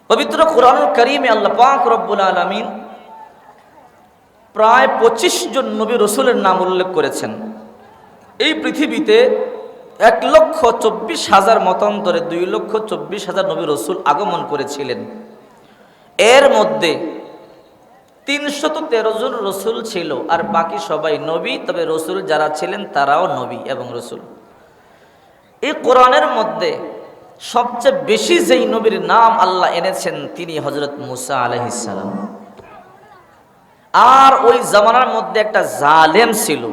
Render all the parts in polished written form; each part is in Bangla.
পবিত্র কোরআনুল কারীমে আল্লাহ পাক রব্বুল আলামিন প্রায় 25 জন নবী রসুলের নাম উল্লেখ করেছেন। এই পৃথিবীতে 1,24,000 মতান্তরে 2,24,000 নবী রসুল আগমন করেছিলেন। এর মধ্যে 313 জন রসুল ছিল, আর বাকি সবাই নবী। তবে রসুল যারা ছিলেন তারাও নবী এবং রসুল। এই কোরআনের মধ্যে সবচেয়ে বেশি যেই নবীর নাম আল্লাহ এনেছেন তিনি হযরত মুসা আলাইহিস সালাম। আর ওই জামানার মধ্যে একটা জালেম ছিল,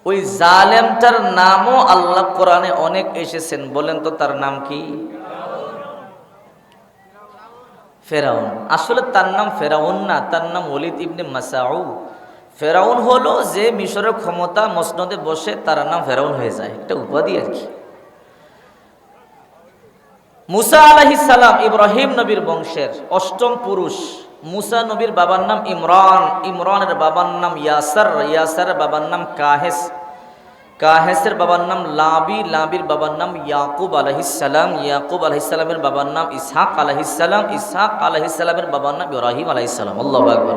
ওই জালেমটার নামও আল্লাহ কোরআনে অনেক এসেছেন। বলেন তো তার নাম কি? ফেরাউন। আসলে তার নাম ফেরাউন না, তার নাম ওলীদ ইবনে মাসউদ। ফেরাউন হলো যে মিশরের ক্ষমতা মসনদে বসে, তার নাম ফেরাউন হয়ে যায়, এটা উপাধি আর কি। মুসা আলাইহিস সালাম ইব্রাহিম নবীর বংশের অষ্টম পুরুষ। মুসা নবীর বাবার নাম ইমরান, ইমরানের বাবার নাম ইয়াসার, ইয়াসারের বাবার নাম কাহেস, কাহেসের বাবার নাম লাবি, লাবির বাবার নাম ইয়াকুব আলাইহিস সালাম, ইয়াকুব আলাইহিস সালামের বাবার নাম ইসহাক আলাইহিস সালাম, ইসহাক আলাইহিস সালামের বাবার নাম ইব্রাহিম আলাইহিস সালাম। আল্লাহু আকবার।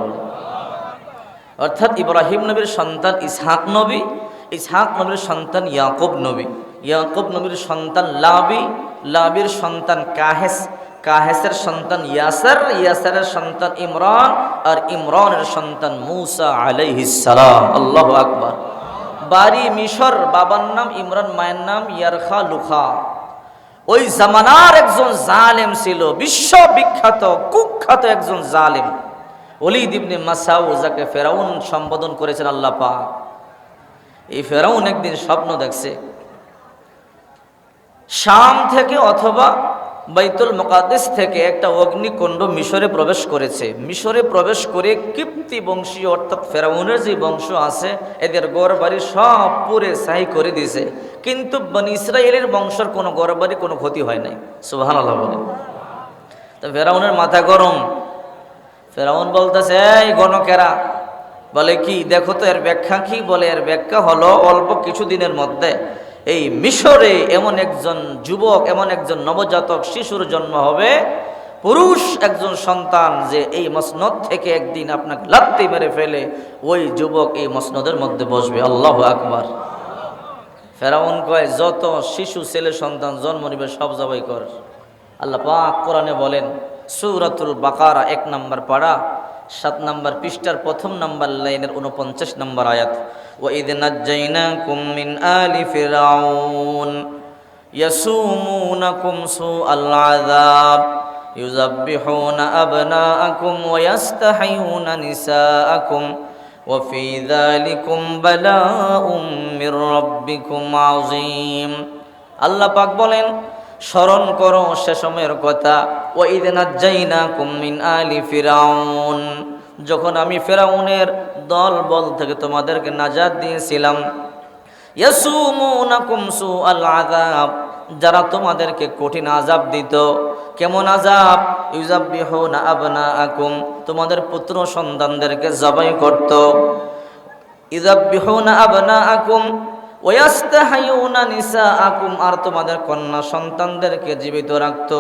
অর্থাৎ ইব্রাহিম নবীর সন্তান ইসহাক নবী, ইসহাক নবীর সন্তান ইয়াকুব নবী, ইয়াকুব নবীর সন্তান লাবি, লাবির সন্তান কাহেস, কাহেসের সন্তান ইয়াসার, ইয়াসারের সন্তান ইমরান, আর ইমরানের সন্তান মুসা আলাইহিস সালাম। আল্লাহু আকবার। বাড়ি মিশর, বাবার নাম ইমরান, মায়ের নাম ইয়ারখা লুখা। ওই জামানার একজন জালেম ছিল, বিশ্ববিখ্যাত কুখ্যাত একজন জালেম, ওলীদ ইবনে মাসউদ, যাকে ফেরাউন সম্বোধন করেছেন আল্লাহ পাক। এই ফেরাউন একদিন স্বপ্ন দেখছে, শাম থেকে অথবা বাইতুল মুকাদ্দাস থেকে একটা অগ্নিকুণ্ড মিশরে প্রবেশ করেছে। মিশরে প্রবেশ করে কিপ্তি বংশীয় অর্থাৎ ফেরাউনের যে বংশ আছে এদের ঘরবাড়ি সব পুরে ছাই করে দিয়েছে, কিন্তু বনি ইসরায়েলের বংশের কোনো ঘরবাড়ি কোনো ক্ষতি হয় নাই। সুবহানাল্লাহ বলেন। তো ফেরাউনের মাথা গরম। ফেরাউন বলতেছে, এই গণকেরা, বলে কি দেখো তো এর ব্যাখ্যা কি? বলে এর ব্যাখ্যা হলো অল্প কিছুদিনের মধ্যে এই মিশরে এমন একজন যুবক, এমন একজন নবজাতক শিশুর জন্ম হবে, পুরুষ একজন সন্তান, যে এই মসনদ থেকে একদিন আপনাকে লাত্তি মেরে ফেলে ওই যুবক এই মসনদের মধ্যে বসবে। আল্লাহু আকবার। ফেরাউন কয়, যত শিশু ছেলে সন্তান জন্ম নিবে সব জবাই কর। আল্লাহ পাক কোরআনে বলেন, সূরাতুল বাকারা 1 নম্বর পারা 7 নম্বর পৃষ্ঠার 1 নম্বর লাইনের 49 নম্বর আয়াত, وَإِذْ نَجَّيْنَاكُمْ مِنْ آلِ فِرْعَوْنَ يَسُومُونَكُمْ سُوءَ الْعَذَابِ يُذَبِّحُونَ أَبْنَاءَكُمْ وَيَسْتَحْيُونَ نِسَاءَكُمْ وَفِي ذَلِكُمْ بَلَاءٌ مِّن رَّبِّكُمْ عَظِيمٌ। আল্লাহ পাক বলেন, স্মরণ করো সে সময়ের কথা, وَإِذْ نَجَّيْنَاكُمْ مِنْ آلِ فِرْعَوْنَ, যখন আমি ফেরাউনের দল বল থেকে তোমাদেরকে নাজাত দিয়েছিলাম। ইয়াসুমুনাকুম সুআল আযাব, যারা তোমাদেরকে কঠিন আযাব দিত। কেমন আযাব? ইউযাব্বিহুনা আবনাআকুম, তোমাদের পুত্র সন্তানদেরকে জবাই করত। ইউযাব্বিহুনা আবনাআকুম ওয়া ইয়াস্তাহয়ুনা নিসাআকুম, আর তোমাদের কন্যা সন্তানদেরকে জীবিত রাখত।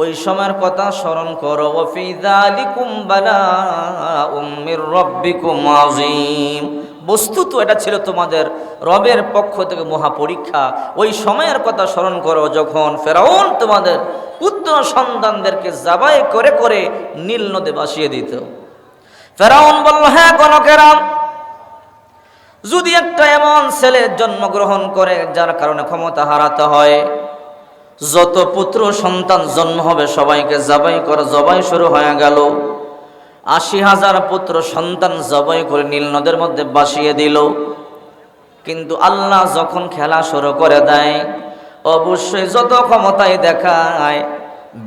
ওই সময়ের কথা স্মরণ করো। ওয়া ফি যালিকুম বালাউম মির রাব্বিকুম আযীম, বস্তুত এটা ছিল তোমাদের রবের পক্ষ থেকে মহা পরীক্ষা। ওই সময়ের কথা স্মরণ করো যখন ফেরাউন তোমাদের পুত্র সন্তানদেরকে জবাই করে করে নীল নদে ভাসিয়ে দিত। ফেরাউন বলল, হ্যাঁ গণকেরা, যদি একটা এমন ছেলে জন্মগ্রহণ করে যার কারণে ক্ষমতা হারাতে হয়, যত পুত্র সন্তান জন্ম হবে সবাইকে জবাই করা। জবাই শুরু হয়ে গেল। 80,000 পুত্র সন্তান জবাই করে নীল নদের মধ্যে ভাসিয়ে দিল। কিন্তু আল্লাহ যখন খেলা শুরু করে দেয়, অবশ্যই যত ক্ষমতাই দেখায়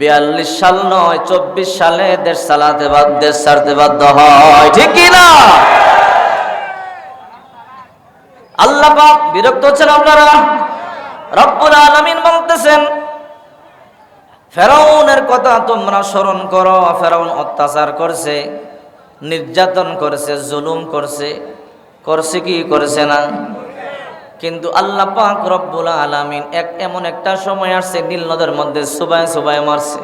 42 সাল নয় 24 সালে দেশ চালাতে দেশ ছাড়তে বাধ্য হয়। ঠিক কিনা? আল্লাহ পাক বিরক্ত হচ্ছেন আপনারা? রব্বুল আলামিন বলতেছেন, ফেরাউনের কথা তোমরা স্মরণ করো। ফেরাউন অত্যাচার করছে, নির্যাতন করছে, জুলুম করছে, করছে কি করেছে না? কিন্তু আল্লাহ পাক রব্বুল আলামিন এমন একটা সময় আসছে নীল নদের মধ্যে সুবায় সুবায় মারছে।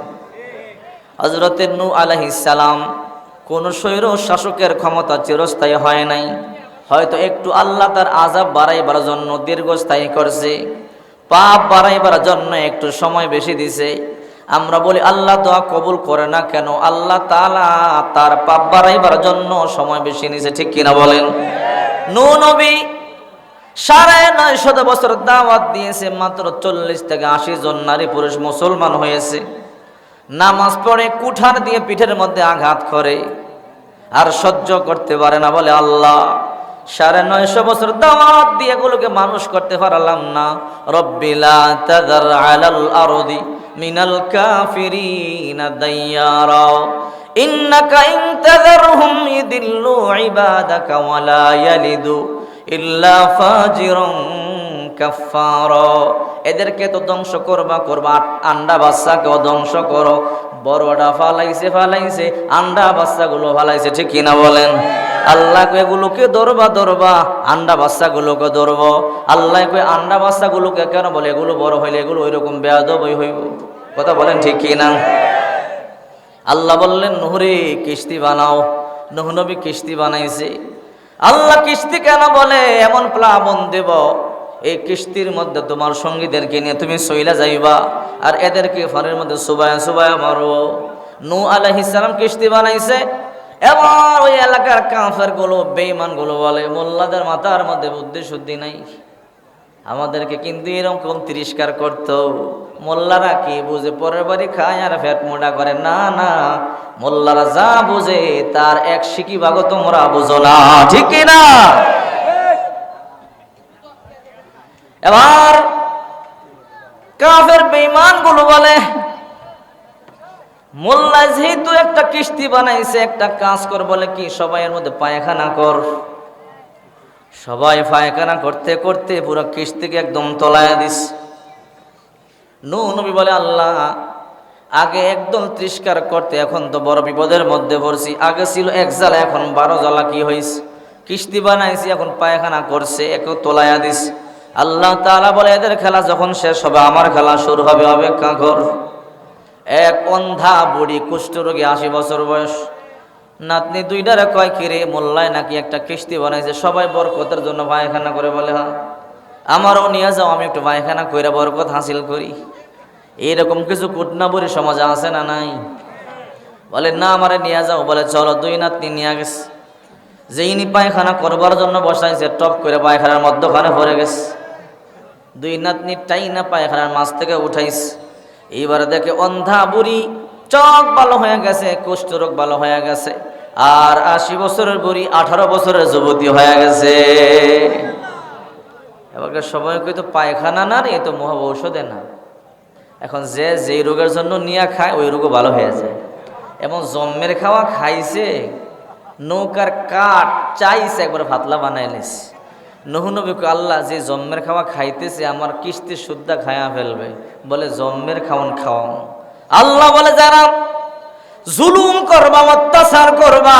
হযরতে নূহ আলাইহিস সালাম কোন স্বৈর শাসকের ক্ষমতা চিরস্থায়ী হয় নাই, হয়তো একটু আল্লাহ তার আযাব বাড়াইবার জন্য দীর্ঘস্থায়ী করছে, পাপ বাড়াইবার জন্য একটু সময় বেশি দিছে। আমরা বলি আল্লাহ দোয়া কবুল করে না কেন? আল্লাহ তাআলা তার পাপ বাড়াইবার জন্য সময় বেশি নিছে, ঠিক কিনা বলেন? নূহ নবী 950 বছর দাওয়াত দিয়েছে, মাত্র 40 থেকে 80 জন নারী পুরুষ মুসলমান হয়েছে। নামাজ পড়ে কুঠার দিয়ে পিঠের মধ্যে আঘাত করে, আর সহ্য করতে পারে না, বলে আল্লাহ 950 বছর দাওয়াত দিয়ে এগুলোকে মানুষ করতে পারলাম না, রব্বি লা তাযার আলাল আরদি মিনাল কাফিরিনা দাইয়ারা ইন্নাকা ইন তাযারহুম ইদিল্লু ইবাদাকা ওয়া লা ইয়ালিদু ইল্লা ফাজিরুন কাফফারা। এদেরকে তো ধ্বংস করবা, আন্ডা বাচ্চাকেও ধ্বংস করো। বড়টা ফালাইছে, আন্ডা বাচ্চাগুলো ফালাইছে, ঠিক কিনা বলেন? আল্লাহ কই এগুলোকে ধরবা, আন্ডা বাচ্চাগুলোকে ধরব। আল্লাহ কই আন্ডা বাচ্চাগুলোকে কেন বলে? এগুলো বড় হইলে এগুলো ওইরকম বেয়াদবই হইব। কথা বলেন ঠিক কিনা? আল্লাহ বললেন নূহরে কিস্তি বানাও। নূহ নবী কিস্তি বানাইছে। আল্লাহ কিস্তি কেন বলে? এমন প্লাবন দেব, এই কিস্তির মধ্যে তোমার সঙ্গীদেরকে নিয়ে তুমি সইলা যাইবা, আর এদেরকে ফানের মধ্যে সুবায়া মারো। নূহ আলাইহিস সালাম কিস্তি বানাইছে। এবার ওই এলাকার কাফের গুলো, বেঈমান গুলো বলে মোল্লাদের মাথার মধ্যে বুদ্ধি শুদ্ধি নাই, আমাদেরকে কিন্তু এরকম তিরস্কার করতো। মোল্লারা কি বুঝে? পরের বাড়ি খায় আর ফ্যাট মোটা করে। না, মোল্লারা যা বুঝে তার 1 সিকি ভাগও তোমরা বুঝো না, ঠিক কিনা? এবার কাফের বেঈমান গুলো বলে মোল্লা যেহেতু একটা কিস্তি বানাইছে, একটা কাজ কর, বলে কি সবাই এর মধ্যে পায়খানা কর। সবাই পায়খানা করতে করতে পুরো কিস্তিকে একদম তলায় দিস। নূহ নবী বলে আল্লাহ আগে একদম তিরস্কার করতে, এখন তো বড় বিপদের মধ্যে পড়ছি। আগে ছিল 1 জ্বালা, এখন 12 জ্বালা। কি হইছে? কিস্তি বানাইছি, এখন পায়খানা করছে, একটু তলায়া দিস। আল্লাহ তাআলা বলে এদের খেলা যখন শেষ হবে আমার খেলা শুরু হবে, অপেক্ষা কর। এক অন্ধা বুড়ি কুষ্ঠরোগী 80 বছর বয়স, নাতনি 2টারে কয় কিরে মোল্লায় নাকি একটা কিস্তি বানাইছে, সবাই বরকতের জন্য পায়খানা করে। বলে হ্যাঁ, আমারও নিয়ে যাও, আমি একটু পায়খানা কইরা বরকত হাসিল করি। এইরকম কিছু কুটনাবুরি সমাজে আছে না নাই? বলে না, আমারে নিয়ে যাও। বলে চলো। 2 নাতনি নিয়ে গেছে। যেইনি পায়খানা করবার জন্য বসাইছে, টপ করে পায়খানার মধ্যখানে পড়ে গেছে। 2 নাতনি টাইনা পায়খানার মাছ থেকে উঠাইছে। এইবারে দেখে অন্ধা বুড়ি, চোখ ভালো হয়ে গেছে, কুষ্ঠরোগ ভালো হয়ে গেছে, আর 80 বছরের বুড়ি 18 বছরের যুবতী হয়ে গেছে। এবার সবাই কইতো পায়খানা না রে, এ তো মহা ঔষধে না। এখন যে যেই রোগের জন্য নিয়ে খায় ওই রোগও ভালো হয়ে যায়। এবং জম্মের খাওয়া খাইছে, নৌকার কাঠ চাইছে, একবার পাতলা বানাইলিস। নূহ নবী কয় আল্লাহ যে জম্মের খাওয়া খাইতেছে আমার কিস্তি সুদ্ধা খায়া ফেলবে, বলে জম্মের খাওয়ান খাওয়ান। আল্লাহ বলে যারা জুলুম করবা, অত্যাচার করবা,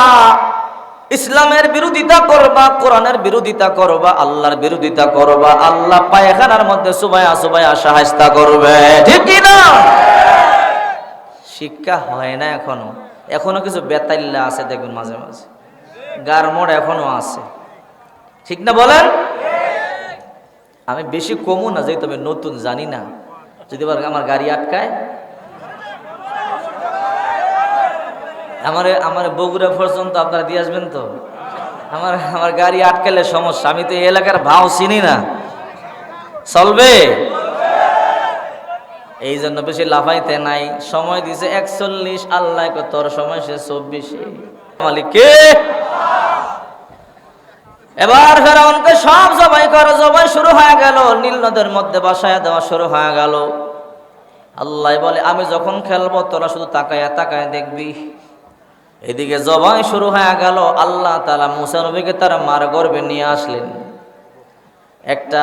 ইসলামের বিরোধিতা করবা, কোরআনের বিরোধিতা করবা, আল্লাহর বিরোধিতা করবা, আল্লাহ পায়খানার মধ্যে সুবায়া সাহায্য করবে, ঠিক কি না? শিক্ষা হয় না এখনো কিছু বেতাল্লা আছে, দেখবেন মাঝে মাঝে গারমোড় এখনো আছে, ঠিক না বলেন? আমি বেশি কমও না, যেহেতু আমি নতুন জানি না, যদি আমার গাড়ি আটকায়, আমার বগুড়া পর্যন্ত আপনারা দিয়ে আসবেন তো। আমার গাড়ি আটকালে সমস্যা, আমি তো এই এলাকার ভাও চিনি না, চলবে? এই জন্য বেশি লাফাইতে নাই। সময় দিছে 41, আল্লাহ তোর সময় সে 24। মালিককে এবার ফেরাউনকে সব জবাই করো, জবাই শুরু হয়ে গেল, নীল নদের মধ্যে বাসায় দেওয়া শুরু হয়ে গেল। আল্লাহ বলে আমি যখন খেলবো তোরা শুধু তাকায়া তাকায় দেখবি। এদিকে জবাই শুরু হয়ে গেল। আল্লাহ তাআলা মুসা নবীকে তার মার গর্ভে নিয়ে আসলেন। একটা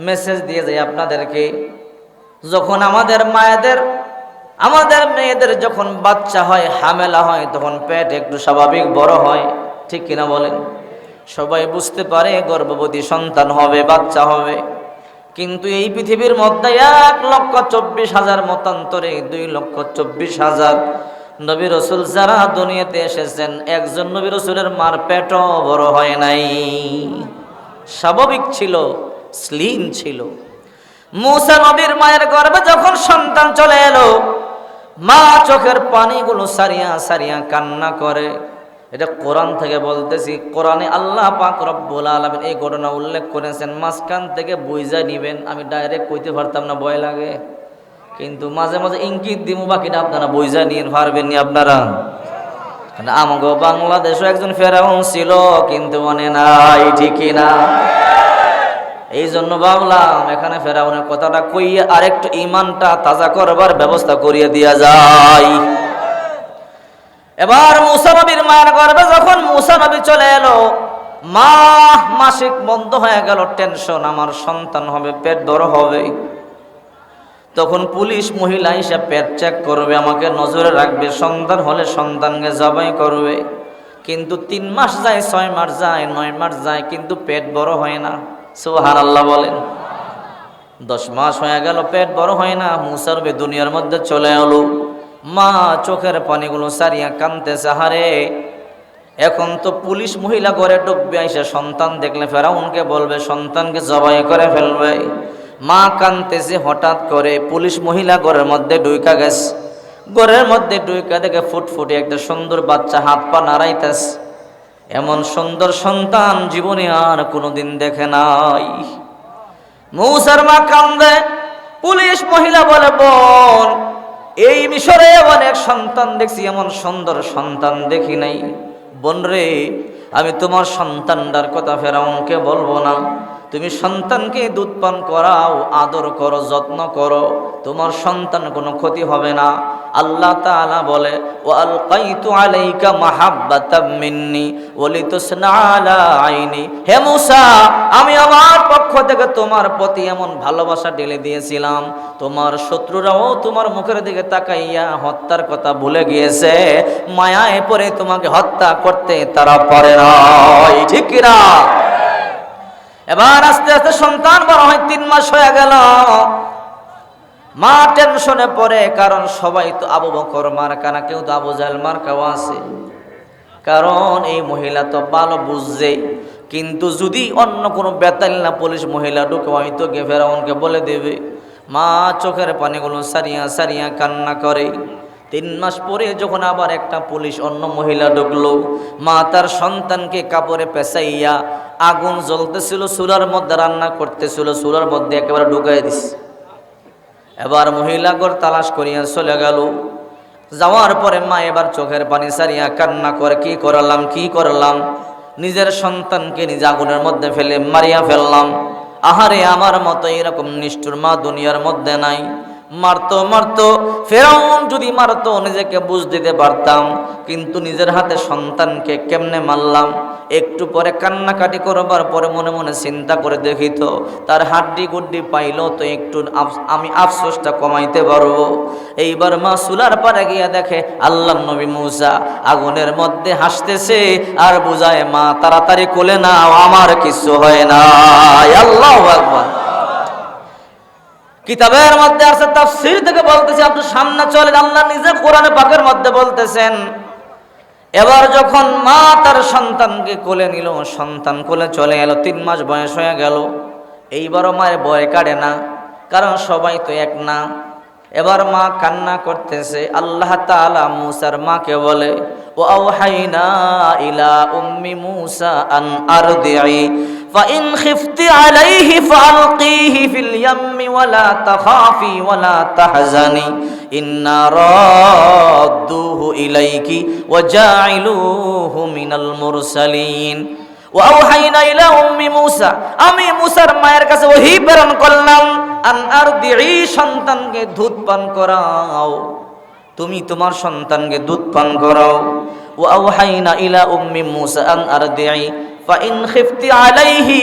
মেসেজ দিয়ে যাই আপনাদেরকে, যখন আমাদের মেয়েদের যখন বাচ্চা হয়, হামেলা হয়, তখন পেট একটু স্বাভাবিক বড় হয়, ঠিক কিনা বলেন? সবাই বুঝতে পারে গর্ভবতী সন্তান হবে, বাচ্চা হবে। কিন্তু এই পৃথিবীর মধ্যে 1,24,000 মতান্তরে 2,24,000 নবী রাসূল যারা দুনিয়াতে এসেছেন একজন নবী রাসূলের মার পেটও বড় হয় নাই, স্বাভাবিক ছিল, স্লিম ছিল। মূসা নবীর মায়ের গর্ভে যখন সন্তান চলে এলো, মা চোখের পানিগুলো সারিয়া সারিয়া কান্না করে। এটা কোরআন থেকে বলতেছি, কোরআনে আল্লাহ পাক রব্বুল আলামিন এই ঘটনা উল্লেখ করেছেন। মাঝখান থেকে বুঝা নিবেন, আমি ডাইরেক্ট কইতে পারতাম না, ভয় লাগে, কিন্তু মাঝে মাঝে ইঙ্গিত দিমু, বাকিটা আপনারা বুঝা নিয়ে পারবেন নি আপনারা। আমগো বাংলাদেশও একজন ফেরাউন ছিল, কিন্তু মনে নাই, ঠিকই না? এই জন্য ভাবলাম এখানে ফেরাউনের কথাটা কইয়া আরেকটু ইমানটা তাজা করবার ব্যবস্থা করিয়ে দিয়া যায়। এবার মূসা নবীর মায়ের গর্ভে যখন মূসা নবী চলে এলো, মাসিক বন্ধ হয়ে গেল, টেনশন, আমার সন্তান হবে, পেট বড় হবে। তখন পুলিশ মহিলা হিসেবে পেট চেক করবে, আমাকে নজরে রাখবে, সন্তান হলে সন্তানকে জবাই করবে। কিন্তু 3 মাস যায়, 6 মাস যায়, 9 মাস যায়, কিন্তু পেট বড় হয় না। সুবহানাল্লাহ বলেন। 10 মাস হয়ে গেল, পেট বড় হয় না। মূসা নবী দুনিয়ার মধ্যে চলে এলো, মা চোখের পানিগুলো সারিয়া কাঁদতেছে, হারে এখন তো পুলিশ মহিলা ঘরে ঢুকবে, আইসা সন্তান দেখলে ফেরাউনকে বলবে, সন্তানকে জবাই করে ফেলবে। মা কাঁদতেছে, হঠাৎ করে পুলিশ মহিলা ঘরের মধ্যে ঢুইকা গেছে। ঘরের মধ্যে ঢুইকা দেখে ফুটফুটে একটা সুন্দর বাচ্চা হাত পা নাড়াইতেছে। এমন সুন্দর সন্তান জীবনে আর কোনোদিন দেখে নাই। মূসার মা কান্দে, পুলিশ মহিলা বলে, বোন, এই মিশরে অনেক সন্তান দেখছি, এমন সুন্দর সন্তান দেখি নাই। বোন রে, আমি তোমার সন্তানটার কথা ফেরাউনকে বলবো না, তুমি সন্তানকে দুধ পান করাও, আদর করো, যত্ন করো, তোমার সন্তান কোনো ক্ষতি হবে না। আল্লাহ তাআলা বলে, ওয়া আলকাইতু আলাইকা মাহাব্বাতাম মিন্নি ওয়া লিতুসনা আলা আইনি। হে মূসা, আমি আমার পক্ষ থেকে তোমার প্রতি এমন ভালোবাসা ঢেলে দিয়েছিলাম, তোমার শত্রুরাও তোমার মুখের দিকে তাকাইয়া হত্যার কথা ভুলে গিয়েছে। মায়ায় পড়ে তোমাকে হত্যা করতে তারা পারে না, ঠিক কি না? এবার আস্তে আস্তে সন্তান বড় হয়, 3 মাস হয়ে গেল। মা টেনশনে পড়ে, কারণ সবাই তো আবু বকর মার্কা না, কেউ তো আবু জাহেল মার্কাও আছে। কারণ এই মহিলা তো ভালো বুঝছে, কিন্তু যদি অন্য কোনো বেতালিনা পুলিশ মহিলা ঢুকে, হয়তো গে ফেরাউনকে বলে দেবে। মা চোখের পানিগুলো সারিয়া সারিয়া কান্না করে। 3 মাস পরে যখন আবার একটা পুলিশ অন্য মহিলা ঢুকলো, মা তার সন্তানকে কাপড়ে পেঁচাইয়া, আগুন জ্বলতেছিল, চুলার মধ্যে রান্না করতেছিল, চুলার মধ্যে একেবারে ঢুকাই দিস। এবার মহিলা ঘর তালাশ করিয়া চলে গেল। যাওয়ার পরে মা এবার চোখের পানি সারিয়া কান্না করে, কি করলাম, কি করলাম, নিজের সন্তানকে নিজে আগুনের মধ্যে ফেলে মারিয়া ফেললাম। আহারে, আমার মতো এরকম নিষ্ঠুর মা দুনিয়ার মধ্যে নাই। মারতো মারতো, ফেরাউন যদি মারতো নিজেকে বুঝ দিতে পারতাম, কিন্তু নিজের হাতে সন্তানকে কেমনে মারলাম। একটু পরে কান্নাকাটি করবার পরে মনে মনে চিন্তা করে দেখি তো, তার হাড্ডি গুড্ডি পাইলো তো একটু আমি আফসোসটা কমাইতে পারবো। এইবার মা চুলার পারে গিয়া দেখে আল্লাহর নবী মূসা আগুনের মধ্যে হাসতেছে, আর বুঝায়, মা তাড়াতাড়ি কোলে নাও, আমার কিছু হয় না। আল্লাহু আকবার। কিতাবের মধ্যে আছে, তাফসীর থেকে বলতেছে, আপনি সামনে চলেন, আল্লাহ নিজে কোরআনে পাকের মধ্যে বলতেছেন। এবার যখন মা তার সন্তানকে কোলে নিল, সন্তান কোলে চলে এলো, 3 মাস বয়স হয়ে গেল। এইবারও মায়ের ভয় কাটে না, কারণ সবাই তো এক না। এবার মা কান্না করতেছে। আল্লাহ তাআলা মূসার মাকে বলে, ও আওহাইনা ইলা উম্মি মূসা আন আরদিই ফাইন খিফতি আলাইহি ফালকিহি ফিল ইয়াম্মি ওয়ালা তাখাফি ওয়ালা তাহজানি ইন্না রাদ্দুহু ইলাইকি ওয়া জাইলুহু মিনাল মুরসালিন। ওয়া আওহাইনা ইলা উম্মি মূসা, আমি মূসার মায়ের কাছে ওহী প্রেরণ করলাম, আন আরদিই, সন্তানকে দুধ পান করাও, তুমি তোমার সন্তানকে দুধ পান করাও। ওয়া আওহাইনা ইলা উম্মি মূসা আন আরদিই ফাইন খিফতি আলাইহি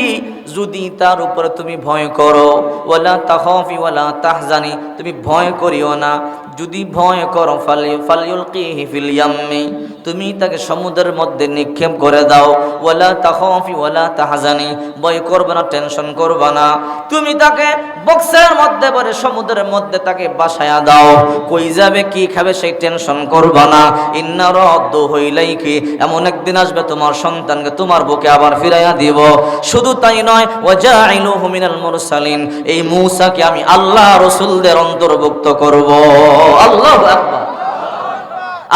যদি তার উপরে তুমি ভয় করো, ওয়ালা তাখাফি ওয়ালা তাহজানি, তুমি ভয় করিও না, যদি ভয় করো ফালিউলকিহি ফিল ইয়াম্মি, তুমি তাকে সমুদ্রের মধ্যে নিক্ষেপ করে দাও। ওয়ালা তাখাফি ওয়ালা তাহজানি, ভয় করবে না, টেনশন করবে না, তুমি তাকে বক্সের মধ্যে ভরে সমুদ্রের মধ্যে তাকে বাসায়া দাও। কই যাবে কি খাবে সেই টেনশন করবে না। ইন্না রাদ্দু ইলাইকি, এমন একদিন আসবে তোমার সন্তানকে তোমার বুকে আবার ফিরাইয়া দিব। শুধু তাই নয়, ওয়াজাইলুহু মিনাল মুরসালিন, এই মূসাকে আমি আল্লাহ রাসূলদের অন্তর্ভুক্ত করব। আল্লাহু আকবার।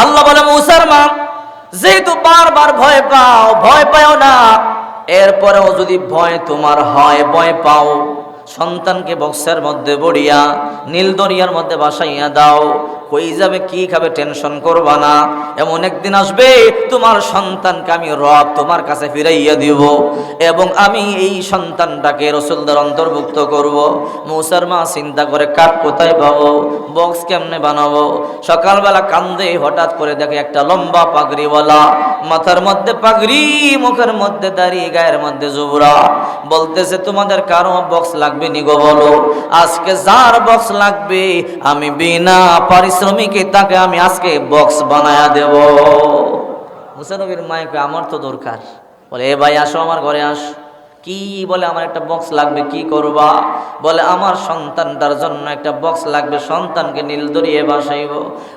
আল্লাহ বলে, মূসার মা, যেহেতু বারবার ভয় পাও, ভয় পাও না, এরপরেও যদি ভয় তোমার হয়, ভয় পাও, সন্তানকে বক্সের মধ্যে বড়িয়া নীল দরিয়ার মধ্যে বাসাইয়া দাও। কই যাবে কি খাবে টেনশন করবা না। এমন একদিন আসবে তোমার সন্তানকে আমি রব তোমার কাছে ফিরাইয়া দিব এবং আমি এই সন্তানটাকে রাসূলদের অন্তর্ভুক্ত করব। মূসার মা চিন্তা করে, কাঠ কোথায় পাবো, বক্স কেমনে বানাবো। সকালবেলা কান্দে, হঠাৎ করে দেখে একটা লম্বা পাগড়িওয়ালা, মাথার মধ্যে পাগড়ি, মুখের মধ্যে দাড়ি, গায়ের মধ্যে জুবরা, বলতেছে তোমাদের কারো বক্স লাগবে নি গো বলো। আজকে যার বক্স লাগবে আমি বিনা পারিশ্রমিকে তাকে আমি আজকে বক্স বানায়া দেব। মুসা নবীর মাইকে, আমার তো দরকার। বলে, এ ভাই আসো আমার ঘরে আস। কি বলে, আমার একটা বক্স লাগবে। কি করবা? বলে, আমার সন্তানটার জন্য একটা বক্স লাগবে, সন্তানকে নীল দরিয়ে বাসাইব।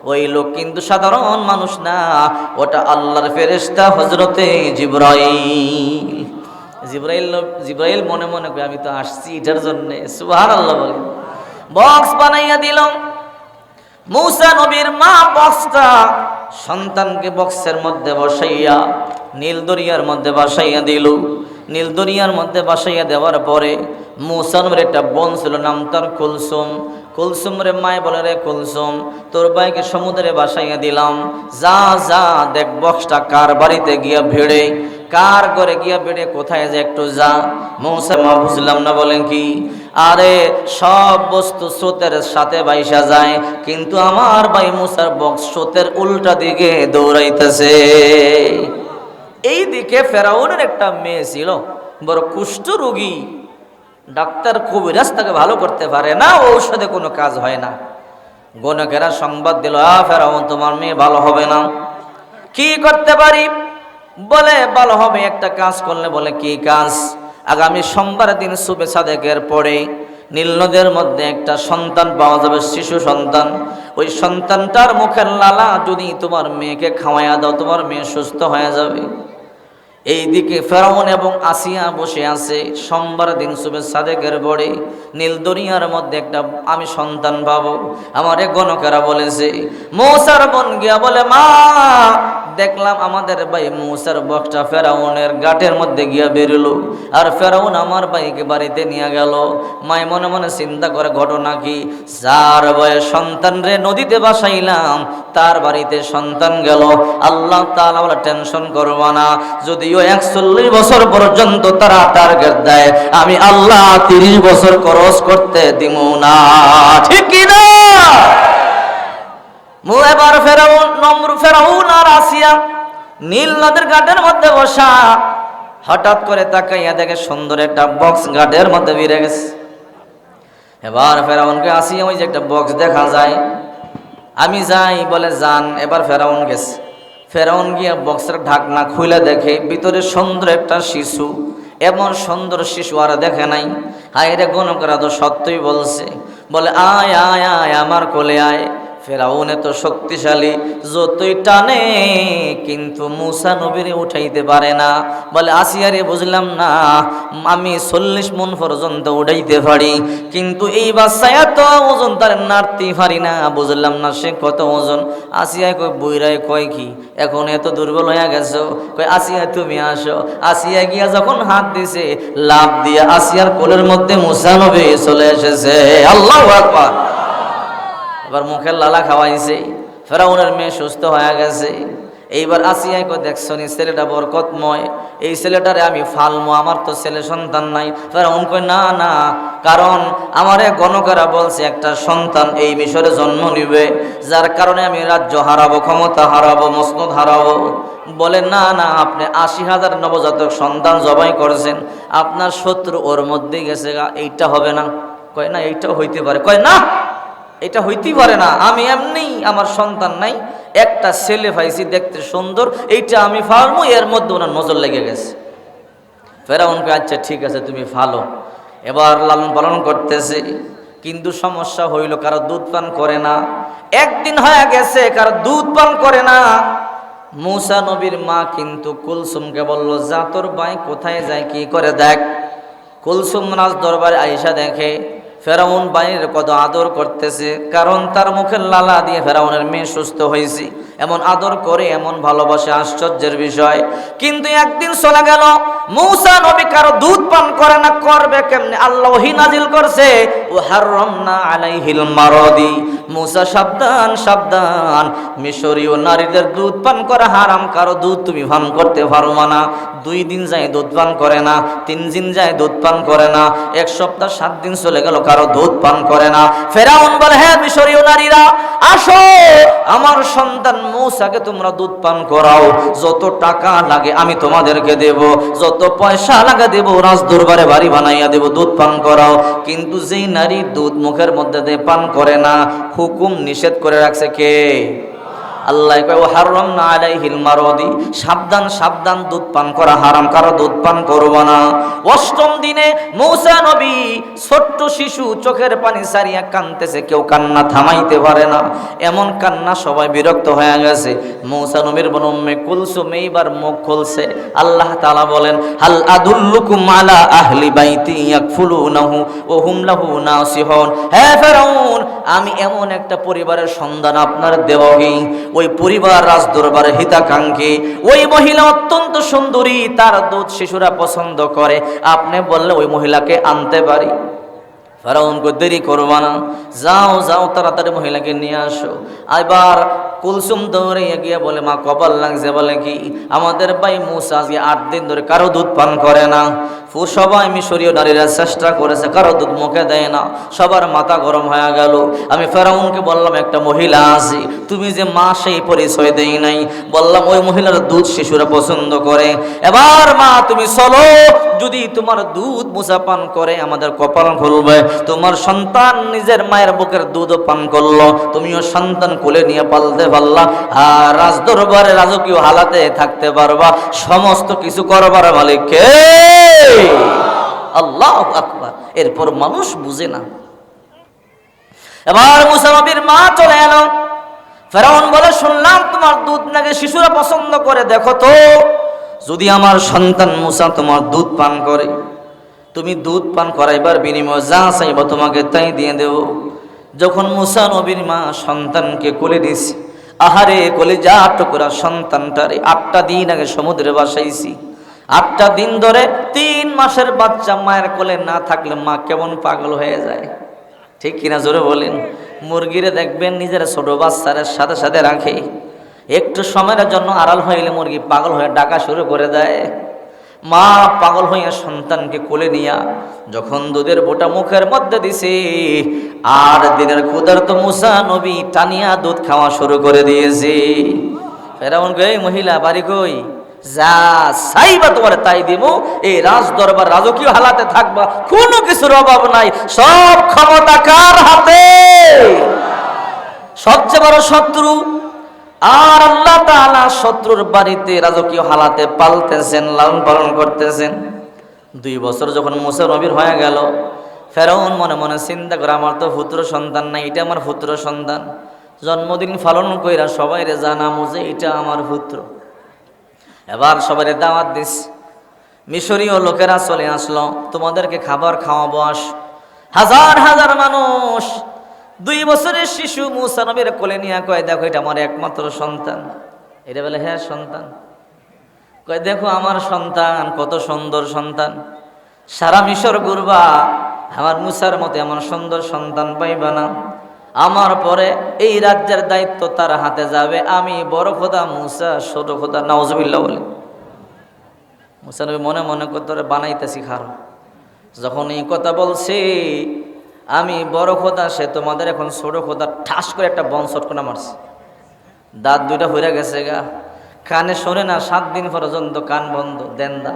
ওই লোক কিন্তু সাধারণ মানুষ না, ওটা আল্লাহর ফেরেশতা হযরতে জিবরাইল। জিবরাইল মনে মনে করে, আমি তো আসছি এটার জন্য। সুবহানাল্লাহ বলে বক্স বানাইয়া দিল। মূসা নবীর মা বক্সটা সন্তানকে বক্সের মধ্যে বসাইয়া নীল দরিয়ার মধ্যে বাসাইয়া দিল। নীল দরিয়ার মধ্যে বাসাইয়া দেওয়ার পরে মূসা নবীর একটা বোন ছিল, নাম তার কুলসুম। কুলসুম রে মায় বলে, রে কুলসুম, তোর ভাইকে সমুদ্রে বাসাইয়া দিলাম, যা যা দেখ বক্সটা কার বাড়িতে গিয়া ভিড়ে, কার করে গিয়া বেড়ে, কোথায় যে একটু যা। মূসা মা বুঝলাম না, বলেন কি? আরে সব বস্তু স্রোতের সাথে বাইসা যায়, কিন্তু আমার ভাই মূসার বক্স স্রোতের উল্টা দিকে দৌড়াইতেছে। এই দিকে ফেরাউনের একটা মেয়ে ছিল, বড় কুষ্ঠ রোগী, ডাক্তার কবিরাজ তাকে ভালো করতে পারে না, ঔষধে কোনো কাজ হয় না। গণকেরা সংবাদ দিল, ফেরাউন তোমার মেয়ে ভালো হবে না, কি করতে পারি? বলে, ভালো হবে একটা কাজ করলে। বলে, কি কাজ? আগামী সোমবার দিন সুবে সাদেকের পরে নীল নদের মধ্যে একটা সন্তান পাওয়া যাবে, শিশু সন্তান। ওই সন্তানটার মুখের লালা যদি তোমার মেয়েকে খাওয়াইয়া দাও, তোমার মেয়ে সুস্থ হয়ে যাবে। এইদিকে ফেরাউন এবং আসিয়া বসে আছে। সোমবার দিন সুবে সাদেকের পরে নীল দরিয়ার মধ্যে একটা আমি সন্তান পাবো। আমার এক গণকেরা বলেছে। মূসার বোন গিয়া বলে, মা দেখলাম আমাদের ভাই মূসার বক্সটা ফেরাউনের গাটের মধ্যে গিয়া বেরোলো, আর ফেরাউন আমার ভাইকে বাড়িতে নিয়ে গেল। মায় মনে মনে চিন্তা করে, ঘটনা কি? যার ভয়ে সন্তান রে নদীতে বাসাইলাম, তার বাড়িতে সন্তান গেল। আল্লাহ তাআলা বলে, টেনশন করবা না, যদিও 41 বছর পর্যন্ত তারা টার্গেট দেয়, আমি আল্লাহ 30 বছর খরচ করতে দিব না। ঠিক কি না? এবার ফেরাউন আর আসিয়া নীল নদের ঘাটের মধ্যে বসা, হঠাৎ করে তাকাইয়া দেখে সুন্দর একটা বক্স ঘাটের মধ্যে বেরিয়ে গেছে। এবার ফেরাউনকে আসিয়া, ওই যে একটা বক্স দেখা যায়, আমি যাই। বলে, যান। এবার ফেরাউন গেছে। ফেরাউন গিয়া বক্সের ঢাকনা খুলে দেখে ভিতরে সুন্দর একটা শিশু। এমন সুন্দর শিশু আর দেখে নাই। হায় রে, গণকেরা তো সত্যই বলছে। বলে, আয় আয় আয় আমার কোলে আয়। ফেরাউন এত শক্তিশালী, যতই টানে কিন্তু মূসা নবীরে উঠাইতে পারে না। বলে, আসিয়ারে বুঝলাম না, আমি 40 মণ পর্যন্ত উঠাইতে পারি, কিন্তু এই বাচ্চা এত ওজন তার নাড়তে পারি না। বুঝলাম না সে কত ওজন। আসিয়ায় কই, বুইরায় কয় কি এখন এত দুর্বল হয়ে গেছো? কই, আসিয়া তুমি আসো। আসিয়া গিয়া যখন হাত দিছে, লাফ দিয়ে আসিয়ার কোলের মধ্যে মূসা নবী চলে এসেছে। আল্লাহু আকবার। এবার মুখের লালা খাওয়াইছে। ফেরাউনের মেয়ে সুস্থ হয়ে গেছে। এইবার আসিয়াই কই দেখছো নি ছেলেটা বরকতময়, এই ছেলেটারে আমি ফালমো, আমার তো ছেলে সন্তান নাই। ফেরাউন কই না না, কারণ আমারে গণকেরা বলছে একটা সন্তান এই মিশরে জন্ম নিবে, যার কারণে আমি রাজ্য হারাবো, ক্ষমতা হারাবো, মসনদ হারাবো। বলে না না, আপনি ৮০,০০০ নবজাতক সন্তান জবাই করেছেন, আপনার শত্রু ওর মধ্যেই গেছে, এইটা হবে না। কয় না, এইটাও হইতে পারে। কয় না, এটা হইতেই পারে না, আমি এমনি আমার সন্তান নাই, একটা ছেলে পাইছি দেখতে সুন্দর, এইটা আমি ফালমু, এর মধ্যে ওনার নজর লেগে গেছে। ফেরাউনকে আচ্ছা ঠিক আছে তুমি ফালো। এবার লালন পালন করতেছে, কিন্তু সমস্যা হইল কারো দুধ পান করে না। একদিন হয়ে গেছে কারো দুধ পান করে না। মূসা নবীর মা কিন্তু কুলসুমকে বলল, যা তোর ভাই কোথায় যায় কি করে দেখ। কুলসুম রাজ দরবারে আয়েশা দেখে ফেরাউন বাইরের কত আদর করতেছে, কারণ তার মুখের লালা দিয়ে ফেরাউনের মেয়ে সুস্থ হয়েছে, এমন আদর করে, এমন ভালোবাসে, আশ্চর্যের বিষয়। কিন্তু একদিন চলে গেল, মূসা নবী কারো দুধ পান করে না, করবে কেমনে? আল্লাহ ওহী নাজিল করছে, ও হাররামনা আলাইহিল মারাদি, মূসা সাবধান সাবধান, মিশরীয় নারীদের দুধ পান করা হারাম, কারো দুধ তুমি পান করতে পারবা না। 2 দিন যায় দুধ পান করে না, 3 দিন যায় দুধ পান করে না, 1 সপ্তাহ 7 দিন চলে গেল কারো দুধ পান করে না। ফেরাউন বলে, হ্যাঁ মিশরীয় নারীরা আসো, আমার সন্তান মূসাকে তোমরা দুধ পান করাও, যত টাকা লাগে আমি তোমাদেরকে দেব, যত পয়সা লাগে দেব, রাজ দরবারে বাড়ি বানাইয়া দেব, দুধ পান করাও। কিন্তু যেই নারী দুধ মুখের মধ্যে দিয়ে পান করে না, হুকুম নিষেধ করে রাখছে কে? আল্লাহ কয়, ও হাররামনা আলাইহিল মারাদি, সাবধান সাবধান, দুধ পান করা হারাম, কারো দুধ পান করব না। 8ম দিনে মূসা নবী ছোট্ট শিশু চোখের পানি সারিয়া কাঁদতেছে, কেউ কান্না থামাইতে পারে না, এমন কান্না, সবাই বিরক্ত হয়ে গেছে। মূসা নবীর বোন উম্মে কুলসুম এইবার মুখ খুলছে। আল্লাহ তাআলা বলেন, হাল আদুল্লুকুম আলা আহলি বাইতি ইয়াকফুলুনাহু ওয়া হুম লাহু নাসিহুন, হে ফেরাউন, আমি এমন একটা পরিবারের সন্ধান আপনার দেব কি? ওই পরিবার রাজ দরবারে হিতাকাঙ্ক্ষী, ওই মহিলা অত্যন্ত সুন্দরী, তার দুধ শিশুরা পছন্দ করে, আপনি বললে ওই মহিলাকে আনতে পারি। ফেরাউন কো দেরি করবা না, যাও যাও তাড়াতাড়ি মহিলাকে নিয়ে আসো। এবার কুলসুম দৌড়ে গিয়ে বলে, মা কপাল লাগছে। বলে কি? আমাদের ভাই মূসা আজকে 8 দিন ধরে কারো দুধ পান করে না। সবাই মিশরীয় নারীরা চেষ্টা করেছে, কারো দুধ মুখে দেয় না, সবার মাথা গরম হয়ে গেল। আমি ফেরাউনকে বললাম, একটা মহিলা আছে, তুমি যে মা সেই পরিচয় দেই নাই, বললাম ওই মহিলার দুধ শিশুরা পছন্দ করে। এবার মা তুমি চলো, যদি তোমার দুধ মূসা পান করে আমাদের কপাল খুলবে, তোমার সন্তান নিজের মায়ের বুকের দুধও পান করলো, তুমিও সন্তান কোলে নিয়ে পালতে পারলা, আর রাজ দরবারে রাজকীয় হালাতে থাকতে পারবা, সমস্ত কিছু করবার মালিক কে? আল্লাহু আকবার। এরপর মানুষ বুঝে না। এবার মূসা নবীর মা চলে এলো। ফেরাউন বলে, শুনলাম তোমার দুধ নাকি শিশুরা পছন্দ করে, দেখো তো, যদি আমার সন্তান মূসা তোমার দুধ পান করে, তুমি দুধ পান করাইবার বিনিময়ে যা চাইব তোমাকে তাই দিয়ে দেব। যখন মূসা নবীর মা সন্তানকে কোলে দিছে, আহারে কলিজা টুকরা সন্তানটারে 8টা দিন আগে সমুদ্রে ভাসাইছি, 8টা দিন ধরে 3 মাসের বাচ্চা মায়ের কোলে না থাকলে মা কেমন পাগল হয়ে যায়, ঠিক কিনা জোরে বলেন? মুরগিরে দেখবেন নিজের ছোট বাচ্চার সাথে সাথে রাখে, একটু সময়ের জন্য আড়াল হইলে মুরগি পাগল হয়ে ডাকা শুরু করে দেয়। মা পাগল হইয়া সন্তানকে কোলে নিয়া যখন দুধের বোটা মুখের মধ্যে দিছে, আর দিনের ক্ষুধার্ত মূসা নবী টানিয়া দুধ খাওয়া শুরু করে দিয়েছে। ফেরাউন কই, মহিলা বাড়ি কই? যা চাইবা তোমার তাই দিব, এই রাজ দরবার রাজকীয় হালাতে থাকবা, কোনো কিছুর অভাব নাই, সব ক্ষমতা কার হাতে? সবচেয়ে বড় শত্রু আর আল্লাহ তাআলা শত্রুর বাড়িতে রাজকীয় হালাতে পালতেছেন, লালন পালন করতেছেন। 2 বছর যখন মূসা নবীর হয়ে গেল, ফেরাউন মনে মনে চিন্তা করে, আমার তো পুত্র সন্তান নাই, এটা আমার পুত্র সন্তান, জন্মদিন পালন কইরা সবাইরে জানামু যে এটা আমার পুত্র। এবার সবাই দাওয়াত দিস, মিশরীয় লোকেরা চলে আসলো, তোমাদেরকে খাবার খাওয়াবো, আস। হাজার হাজার মানুষ 2 বছরের শিশু মূসা নবীর কোলে নিয়ে কয়, দেখো এটা আমার একমাত্র সন্তান। এটা বলে, হ্যাঁ সন্তান। কয়, দেখো আমার সন্তান, কত সুন্দর সন্তান, সারা মিশর ঘুরবা, আমার মূসার মতে আমার সুন্দর সন্তান পাইবা না। আমার পরে এই রাজ্যের দায়িত্ব তার হাতে যাবে। আমি বড় খোদা, মুসা ছোট খোদা। নাউজুবিল্লাহ বলে মুসা নবী মনে মনে করতে বানাইতেছি খারাপ। যখন এই কথা বলছি, আমি বড় খোদা, সে তোমাদের এখন ছোট খোদা, ঠাস করে একটা বন শটকনা মারছে। দাঁত দুইটা হইরা গেছে গা, কানে শোনে না, 7 দিন পর্যন্ত কান বন্ধ, দেন্দা।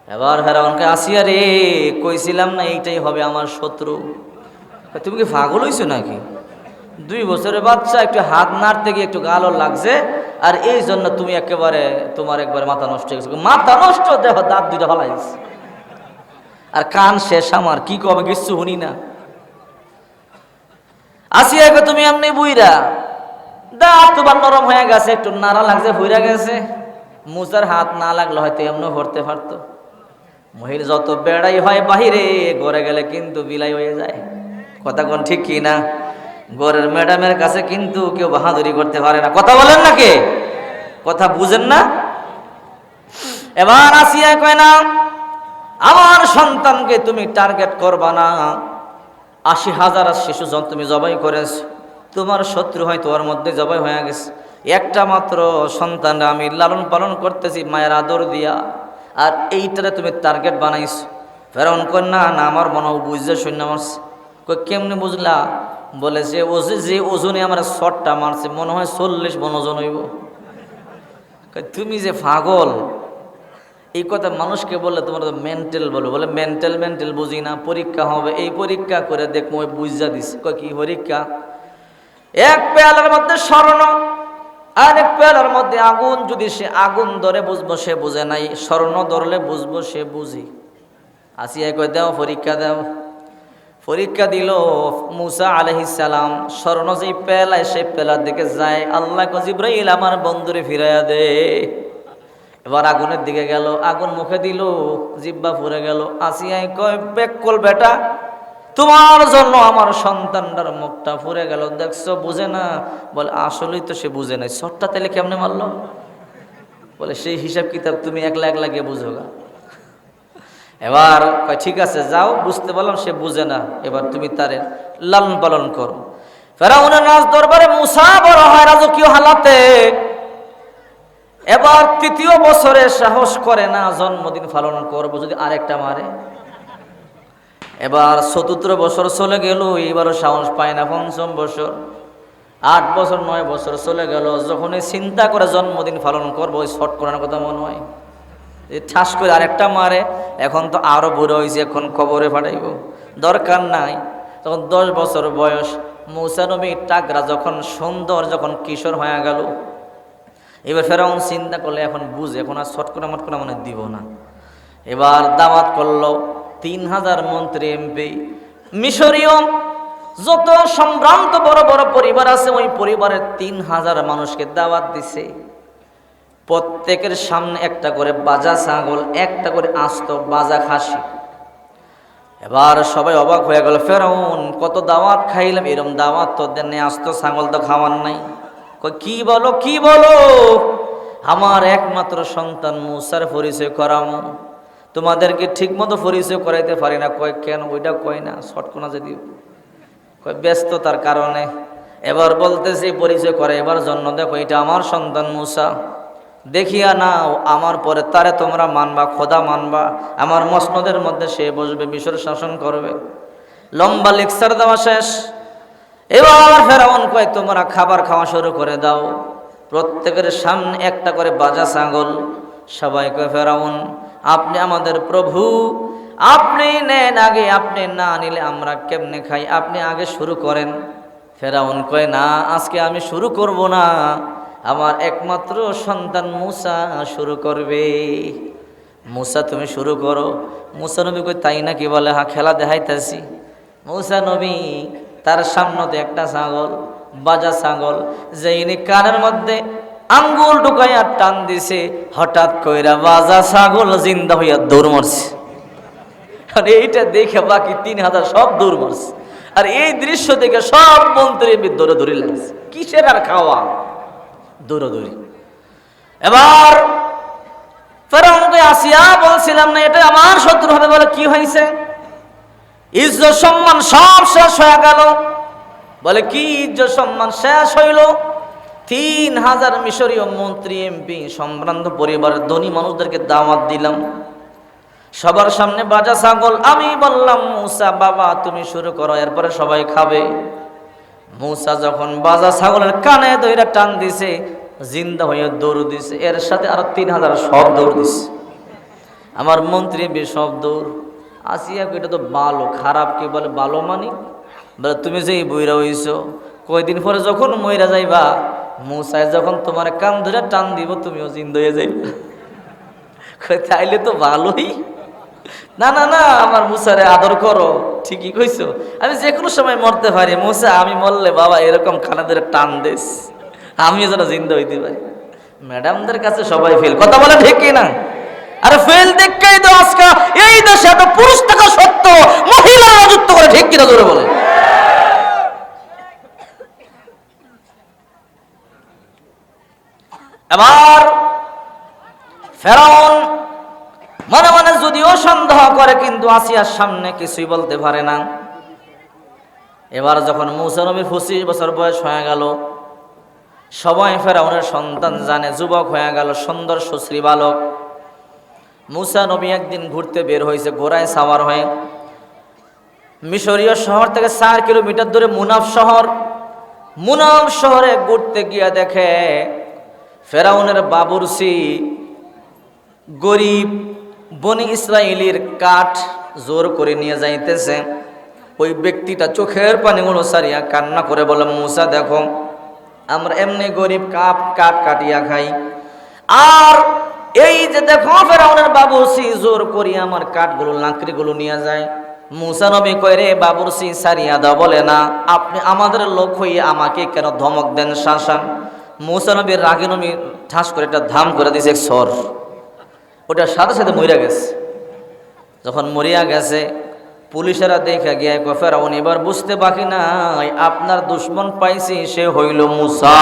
এবার ফেরাউনকে, আসিয়া রে, কইছিলাম না এইটাই হবে আমার শত্রু। তুমি কি পাগল হইছো নাকি? 2 বছরের বাচ্চা একটু হাত নাড়তে গিয়ে একটু গালও লাগছে, আর এই জন্য তুমি একেবারে তোমার একবারে মাথা নষ্ট হয়ে গেছে। মাথা নষ্ট, দেখো দাঁত দুইটা ফলাইছে, আর কান শেষ আমার, কি কবে কিছু শুনি না। আসিয়াকে তুমি এমনি বুইরা, দাঁত তোমার নরম হয়ে গেছে, একটু নাড়া লাগছে, ভুইরা গেছে। মুসার হাত না লাগলে হয়তো এমনও ভরতে পারতো। মহিলা যত বেড়াই হয় বাহিরে, ঘরে গেলে কিন্তু বিলাই হয়ে যায়। কথা কোন ঠিক কি না? ঘরের ম্যাডামের কাছে কিন্তু কেউ বাহাদুরি করতে পারে না। কথা বলেন না কে? কথা বুঝেন না? এবার আসিয়া কয় না, আমার সন্তানকে তুমি টার্গেট করবা না। 80,000 শিশু জন তুমি জবাই করেছ, তোমার শত্রু হয়তো ওর মধ্যে জবাই হয়ে গেছে। একটা মাত্র সন্তান আমি লালন পালন করতেছি মায়ের আদর দিয়া, আর এইটারে তুমি টার্গেট বানাইছ। ফেরাউন কয় না না, আমার মনে বুঝতে শূন্য মারছে। কই কেমনি বুঝলা? বলে যে ওজনে আমার শটটা মারছে, মনে হয় 40 মন ওজন হইব। তুমি যে পাগল, এই কথা মানুষকে বললে তোমার তো মেন্টাল বলো। বলে মেন্টাল বুঝি না, পরীক্ষা হবে, এই পরীক্ষা করে দেখবো। বুঝা দিস। কয় কি পরীক্ষা? এক পেয়ালার মধ্যে স্বর্ণ, আর এক পেয়ালার মধ্যে আগুন। যদি সে আগুন ধরে বুঝবো, সে বুঝে নাই। স্বর্ণ ধরলে বুঝবো, সে বুঝি। আসিয়া কয় দাও, পরীক্ষা দাও। পরীক্ষা দিল মুসা আলাইহিস সালাম। স্বর্ণ যেই পেলায়, সেই পেলার দিকে যায়। আল্লাহ কয় জিবরাইল, আমার বন্ধুরে ফিরাইয়া দে। এবার আগুনের দিকে গেল, আগুন মুখে দিল, জিব্বা পুড়ে গেল। আসিয়াই কয়, বেকল বেটা, তোমার জন্য আমার সন্তানটার মুখটা পুড়ে গেল, দেখছো? বুঝে না? বলে আসলেই তো সে বুঝে নাই। শটটা তাহলে কেমনে মারলো? বলে সেই হিসাব কিতাব তুমি একলা গিয়ে বুঝো গা। এবার কয় ঠিক আছে, যাও, বুঝতে পারলাম সে বুঝে না, এবার তুমি তারে লালন পালন করো। ফেরাউনের রাজ দরবারে মুসা বড় হয় রাজকীয় হালাতে। এবার 3য় বছরে সাহস করে না জন্মদিন পালন করবো, যদি আরেকটা মারে। এবার 4th বছর চলে গেল, এবারও সাহস পায় না। 5ম বছর, 8 বছর, 9 বছর চলে গেল। যখনই চিন্তা করে জন্মদিন পালন করবো, ওই শট করার কথা মনে হয়, ঠাস করে আরেকটা মারে। এখন তো আরো বুড়ো হয়েছে, এখন কবরে ফাটাইব, দরকার নাই। তখন 10 বছর বয়স। মুসা নবী টাকরা যখন সুন্দর, যখন কিশোর হয়ে গেল, এবার ফেরাউন চিন্তা করলে এখন বুঝে, এখন আর শটকরা মটকরা মনে দিব না। এবার দাওয়াত করলো 3000 মন্ত্রী, এমপি, মিশরীয় যত সম্ভ্রান্ত বড় বড় পরিবার আছে, ওই পরিবারের 3000 মানুষকে দাওয়াত দিছে। প্রত্যেকের সামনে একটা করে বাজা ছাগল, একটা করে আস্ত বাজা খাসি। এবার সবাই অবাক হয়ে গেল, ফেরাউন কত দাওয়াত খাইলাম, এরকম দাওয়াত তো দেন, আস্ত ছাগল তো খাওয়ার নাই। কি বলো, কি বলো? আমার একমাত্র সন্তান মুসার পরিচয় করামো, তোমাদেরকে ঠিক মতো পরিচয় করাইতে পারি না। কয় কেন? ওইটা কয় না, শটকোনা যদি কয় ব্যস্ততার কারণে। এবার বলতেছি পরিচয় করে, এবার জন্য দেখো এটা আমার সন্তান মুসা, দেখিয়া নাও, আমার পরে তারে তোমরা মানবা, খোদা মানবা, আমার মসনদের মধ্যে সে বসবে, মিশর শাসন করবে। লম্বা লেকচার দেওয়া শেষ। এবার ফেরাউন কয় তোমরা খাবার খাওয়া শুরু করে দাও। প্রত্যেকের সামনে একটা করে বাজা ছাগল। সবাই কয় ফেরাউন, আপনি আমাদের প্রভু, আপনি নেন আগে, আপনি না নিলে আমরা কেমনে খাই, আপনি আগে শুরু করেন। ফেরাউন কয় না, আজকে আমি শুরু করব না, আমার একমাত্র সন্তান মুসা শুরু করবে। মুসা তুমি শুরু করো। মুসা নবী কই তাই নাকি? বলে হ্যাঁ, খেলা দেখাইতেছি। মুসা নবী তার সামনে একটা ছাগল, বাজা ছাগল, যেইনি কানের মধ্যে আঙ্গুল ঢুকাইয়া টান দিছে, হঠাৎ কইরা বাজা ছাগল জিন্দা হইয়া দৌড় মারছে। আর এইটা দেখে বাকি 3000 সব দৌড় মারছে। আর এই দৃশ্য দেখে সব মন্ত্রী দৌড়ে লাগছে। কিসের আর খাওয়া, দৌড়ি। এবার ফেরাউনকে আসিয়া বলছিলাম না এটা আমার শত্রু হবে, বলে কি হয়েছে? ইজ্জত সম্মান সব শেষ হয়ে গেল। বলে কি ইজ্জত সম্মান শেষ হইল। 3000 মিশরীয় মন্ত্রী এমপি সম্ভ্রান্ত পরিবারের ধনী মানুষদেরকে দাওয়াত দিলাম, সবার সামনে বাজা ছাগল। আমি বললাম মুসা বাবা তুমি শুরু করো, এরপরে সবাই খাবে। মুসা যখন বাজা ছাগলের কানে ধইরা টান দিছে, জিন্দা হয়ে দৌড় দিছে, এর সাথে আরো 3000 সব দৌড় দিছে। আমার মন্ত্রী সব দৌড়। আসিয়া এটা তো ভালো, খারাপ কি বলে ভালো মানি, বলে তুমি যেই বইরা হইছো, কয়দিন পরে যখন মইরা যাইবা, মুসায় যখন তোমার কান ধরে টান দিব তুমিও জিন্দা হয়ে যাইবা। তাইলে তো ভালোই। না না না, আমার মুসারে আদর করো, ঠিকই কইছো, আমি যে কোনো সময় মরতে পারি, মুসা আমি মরলে বাবা এরকম খানা ধরে টান দিস, আমিও যেন জিন্দা হইতে পারি। ম্যাডামদের কাছে সবাই ফেল, কথা বলে ঠিক না? আরে ফেল দেখেই তো আজকে এই দেশে এত পুরুষ থাকা সত্ত্বেও মহিলা রাজত্ব করে, ঠিক কিনা জোরে বলে। এবার ফেরাউন মনে মনে যদিও সন্দেহ করে, কিন্তু আসিয়ার সামনে কিছুই বলতে পারে না। এবার যখন মুসা নবীর 25 বছর বয়স হয়ে গেল, সবাই ফেরাউনের সন্তান জানে, যুবক হয়ে গেল, সুন্দর সুশ্রী বালক। মুসা নবী একদিন ঘুরতে বের হয়েছে ঘোড়ায় সাওয়ার হয়ে। মিশরীয় শহর থেকে 4 কিলোমিটার দূরে মুনাফ শহর। মুনাফ শহরে ঘুরতে গিয়ে দেখে ফেরাউনের বাবুরসি গরিব বনি ইসরায়েলির কাঠ জোর করে নিয়ে যাইতেছে। ওই ব্যক্তিটা চোখের পানিগুলো সারিয়া কান্না করে বলে, মুসা দেখো আমরা এমনি গরিব কাঠ কাটিয়া খাই, আর এই যে দেখো ফেরাউনের বাবুরসি জোর করি আমার কাঠগুলো লাকড়িগুলো নিয়ে যায়। মুসা নবী কয় রে বাবুরসি সারিয়া দাও, বলে না আপনি আমাদের লোক হইয়া আমাকে কেন ধমক দেন শাসান। মুসা নবীর রাগে নবী ঠাস করে একটা ধাম করে দিয়েছে সর, ওটার সাথে সাথে মরিয়া গেছে। যখন মরিয়া গেছে পুলিশেরা দেখে গিয়ে ফেরাউন এবার বুঝতে বাকি নাই, আপনার দুশ্মন পাইছি সে হইল মুসা।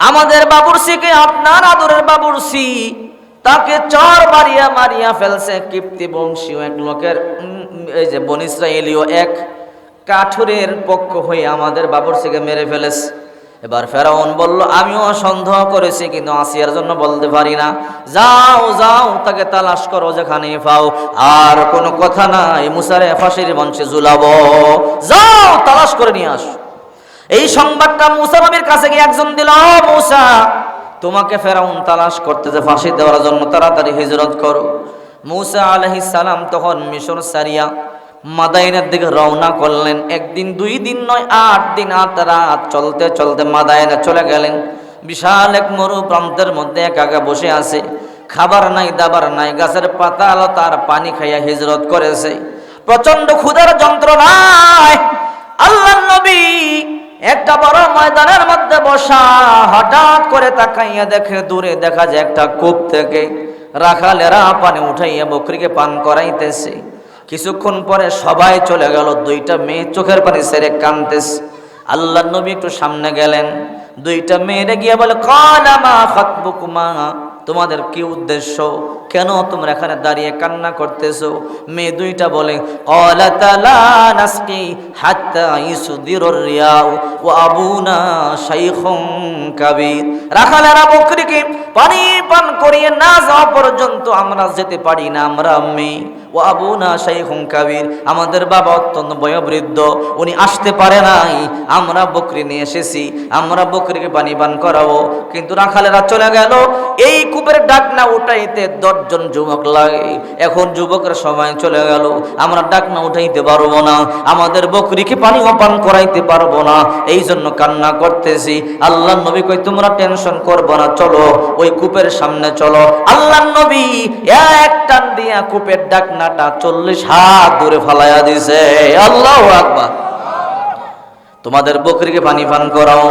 আমাদের বাবুরসিকে আপনার আদরের বাবুরসি তাকে চর মারিয়া মারিয়া ফেলছে। কিপ্তি বংশীয় এক লোকের এই যে বনি ইসরায়েলীয় এক কাঠুরের পক্ষ হয়ে আমাদের বাবুরসিকে মেরে ফেলেছে। এবার ফেরাউন বলল আমিও সন্দেহ করেছি, কিন্তু আসিয়ার জন্য বলতে পারি না। যাও যাও তাকে তালাশ করো, যেখানে পাও, আর কোনো কথা নাই, মুসারে ফাঁসির মঞ্চে ঝুলাবো, যাও তালাশ করে নিয়ে আসো। এই সংবাদটা মুসা নবীর কাছে গিয়ে একজন দিল, মুসা তোমাকে ফেরাউন তালাশ করতেছে ফাঁসি দেওয়ার জন্য, তাড়াতাড়ি হিজরত করো। মুসা আলাইহিস সালাম তখন মিশর সারিয়া মাদাইনের দিকে রওনা করলেন। একদিন 2 দিন নয়, 8 দিন 8 রাত চলতে চলতে মাদাইনে চলে গেলেন। বিশাল এক মরু প্রান্তের মধ্যে একা বসে আছে, খাবার নাই দাবার নাই, গাছের পাতা লতার পানি খাইয়া হিজরত করেছে। প্রচন্ড ক্ষুধার যন্ত্রণায় আল্লাহর নবী একটা বড় ময়দানের মধ্যে বসা, হঠাৎ করে তাকাইয়া দেখে দূরে দেখা যায় একটা কূপ থেকে রাখালেরা পানি উঠাইয়া বকরিকে পান করাইতেছে। কিছুক্ষণ পরে সবাই চলে গেল, 2টা মেয়ে চোখের পানি ছেড়ে কাঁদতেছে। আল্লাহর নবী একটু সামনে গেলেন, 2টা মেয়েরে গিয়ে বলে ক্বালা মা খাতবুকুমা, তোমাদের কি উদ্দেশ্য, কেন তোমরা এখানে দাঁড়িয়ে কান্না করতেছো? মেয়ে 2টা বলে ক্বালাতা লা নাসকি হাত্তা ইসদিরুর রিয়াউ ওয়া আবুনা শাইখুন কাবীর, রাখালেরা বকরিকে পানি পান করিয়ে না যাওয়া পর্যন্ত আমরা যেতে পারি না, আমরা মেয়ে। ও আবুনা শাইখুন কাবীর, আমাদের বাবা অত্যন্ত বয়োবৃদ্ধ, উনি আসতে পারে নাই, আমরা বকরি নিয়ে এসেছি, আমরা বকরিকে পানি পান করাবো। কিন্তু রাখালেরা চলে গেল। এই কূপের ডাক না উঠাইতে 10 জন যুবক লাগে। এখন যুবকের সময় চলে গেল, আমরা ডাক না উঠাইতে পারবো না, আমাদের বকরিকে পানি পান করাইতে পারবো না, এই জন্য কান্না করতেছি। আল্লাহর নবী কই তোমরা টেনশন করবো না, চলো ওই কূপের সামনে চলো। আল্লাহর নবী এক টান দিয়া কূপের ডাকনাটা 40 হাত দূরে ফালাইয়া দিছে। আল্লাহু আকবার। তোমাদের বকরিকে পানি পান করাও,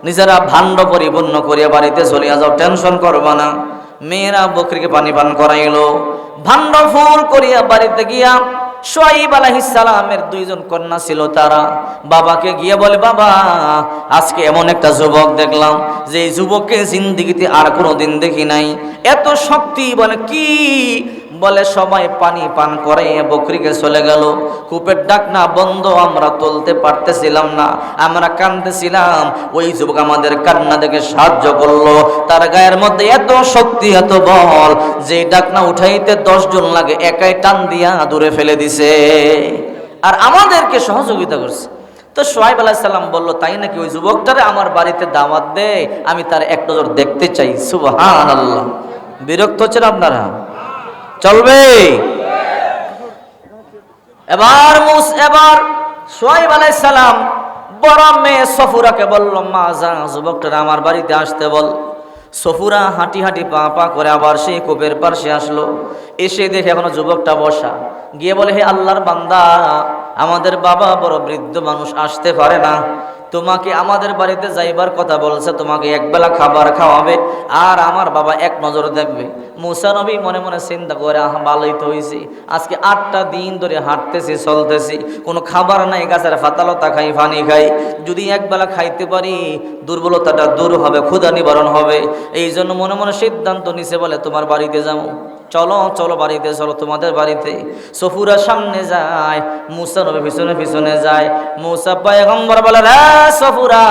নিজেরা ভাণ্ড পরিপূর্ণ করিয়া বাড়িতে চলিয়া যাও, টেনশন করবা না। মেয়েরা বকরিকে পানি পান করাইলো, ভাণ্ড ফুল করিয়া বাড়িতে গিয়া শুআইব আলাইহিস সালামের 2 জন কন্যা ছিল, তারা বাবাকে গিয়ে বলে বাবা আজকে এমন একটা যুবক দেখলাম যে এই যুবককে জিন্দেগিতে আর কোনোদিন দেখি নাই, এত শক্তি, বলে কি? বলে সবাই পানি পান করে বকরিকে চলে গেল। কূপের ঢাকনা বন্ধ, আমরা তুলতে পারতেছিলাম না, আমরা কাঁদতেছিলাম। ওই যুবক আমাদের কান্না দেখে সাহায্য করলো। তার গায়ের মধ্যে এত শক্তি, এত বল, যে ঢাকনা উঠাইতে 10 জন লাগে, একাই টান দিয়া দূরে ফেলে দিছে, আর আমাদেরকে সহযোগিতা করছে। তো সোহাইব আলাইহিস সালাম বলল, তাই নাকি? ওই যুবকটারে আমার বাড়িতে দাওয়াত দে, আমি তার এক নজর দেখতে চাই। সুবহানাল্লাহ। বিরক্ত হচ্ছেন আপনারা? চলবে? এবার সোহাইব আলাইহিস সালাম বড় মেয়ে সফুরাকে বলল, মা যা যুবকটারে আমার বাড়িতে আসতে বল। সফুরা হাঁটি হাঁটি পা পা করে আবার সেই কূপের পাশে আসলো। এসে দেখে এখনো যুবকটা বসা। গিয়ে বলে, হে আল্লাহর বান্দা, আমাদের বাবা বড় বৃদ্ধ মানুষ, আসতে পারে না, তোমাকে আমাদের বাড়িতে যাইবার কথা বলছে, তোমাকে একবেলা খাবার খাওয়াবে, আর আমার বাবা এক নজর দেখবে। মুসা নবী মনে মনে চিন্তা করে, ভালোই তো হয়েছে, আজকে 8টা দিন ধরে হাঁটতেছি, চলতেছি, কোনো খাবার নাই, গাছের পাতালতা খাই, পানি খাই, যদি একবেলা খাইতে পারি দুর্বলতাটা দূর হবে, ক্ষুধা নিবারণ হবে। এই জন্য মনে মনে সিদ্ধান্ত নিছে, বলে তোমার বাড়িতে যাবো, চলো চলো বাড়িতে চলো, তোমাদের বাড়িতে। সফুরা সামনে যায়, মুসা নবী পিছনে পিছনে যায়। মুসা পয়গম্বর বলে, রে সফুরা,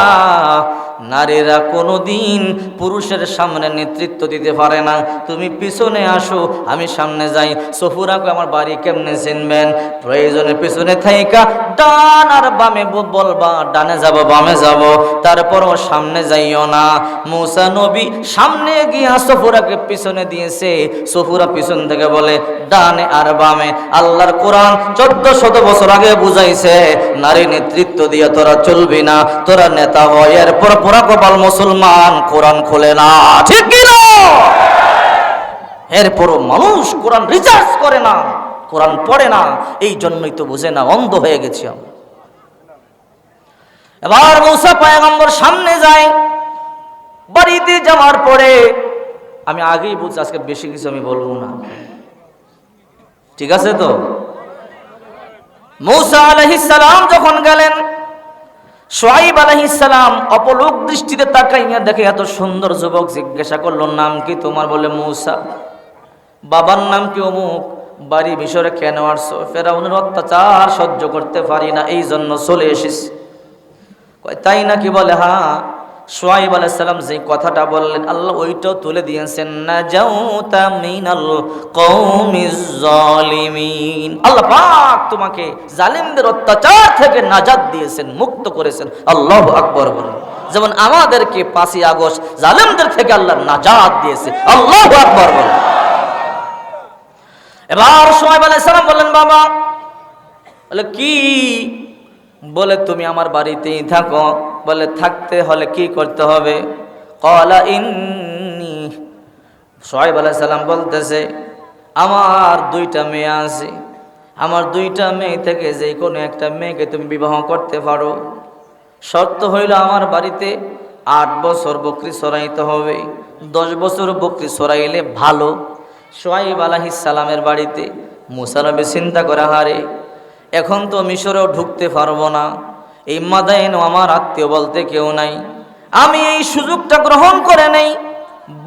নারীরা কোনোদিন পুরুষের সামনে নেতৃত্ব দিতে পারে না, তুমি পিছনে আসো, আমি সামনে যাই। সফুরাকে আমার বাড়ি কেমনে চিনবেন? প্রয়োজনে পিছনে থাইকা ডান আর বামে বলবা, ডানে যাব বামে যাব, তারপরও সামনে যাইও না। মুসা নবী সামনে গিয়া সফুরাকে পিছনে দিয়েছে। সফুরা পিছন থেকে বলে, ডানে আর বামে। আল্লাহর কোরআন 1400 বছর আগে বুঝাইছে, নারী নেতৃত্ব দিয়ে তোরা চলবি না, তোরা নেতা হয়। এরপর পোড়া কপাল মুসলমান কোরআন খোলে না, ঠিক কি না? এরপরও মানুষ কোরআন রিসার্চ করে না, কোরআন পড়ে না, এই জন্যই তো বুঝে না, অন্ধ হয়ে গেছি আমরা। এবার মুসা পয়গম্বর সামনে যায়। বাড়িতে যাওয়ার পরে আমি আগেই বুঝছি, আজকে বেশি কিছু আমি বলবো না, ঠিক আছে তো? মুসা আলাইহিস সালাম যখন গেলেন, সোহাইব আলাইহিস সালাম অপলোক দৃষ্টিতে তাকাইয়া দেখে এত সুন্দর যুবক। জিজ্ঞাসা করলো, নাম কি তোমার? বলে, মুসা। বাবার নাম কি? অমুক। বাড়ি মিশরে কেন আসছো? ফেরাউনের অত্যাচার সহ্য করতে পারি না, এই জন্য চলে এসেছি। তাই নাকি? বলে, হ্যাঁ। সোহাইব আলাইহিস সালাম যে কথাটা বললেন, আল্লাহ ওইটাও তুলে দিয়েছেন, নাজাউতা মিনাল কওমিজ জালিমিন। আল্লাহ পাক তোমাকে জালিমদের অত্যাচার থেকে নাজাত দিয়েছেন, মুক্ত করেছেন। আল্লাহু আকবার বলেন। যেমন আমাদেরকে 5ই আগস্ট জালিমদের থেকে আল্লাহ নাজাত দিয়েছে। আল্লাহু আকবার বলেন। এবার সোহাইব আলাইহিস সালাম বললেন, বাবা। বলে, কি? বলে, তুমি আমার বাড়িতেই থাকো। বলে, থাকতে হলে কি করতে হবে? ক্বালা ইন্নী, সোহাইব আলাইহিস সালাম বলতেছে, আমার 2টা মেয়ে আছে, আমার 2টা মেয়ে থেকে যে কোনো একটা মেয়েকে তুমি বিবাহ করতে পারো। শর্ত হইল আমার বাড়িতে 8 বছর বকরি চড়াইতে হবে। 10 বছর বকরি চড়াইলে ভালো। সোহাইব আলাইহিস সালামের বাড়িতে মুসা নবী চিন্তা করে, হারে এখন তো মিশরেও ঢুকতে পারবো না, এই মাদায়েনও আমার আত্মীয় বলতে কেউ নাই, আমি এই সুযোগটা গ্রহণ করে নেই।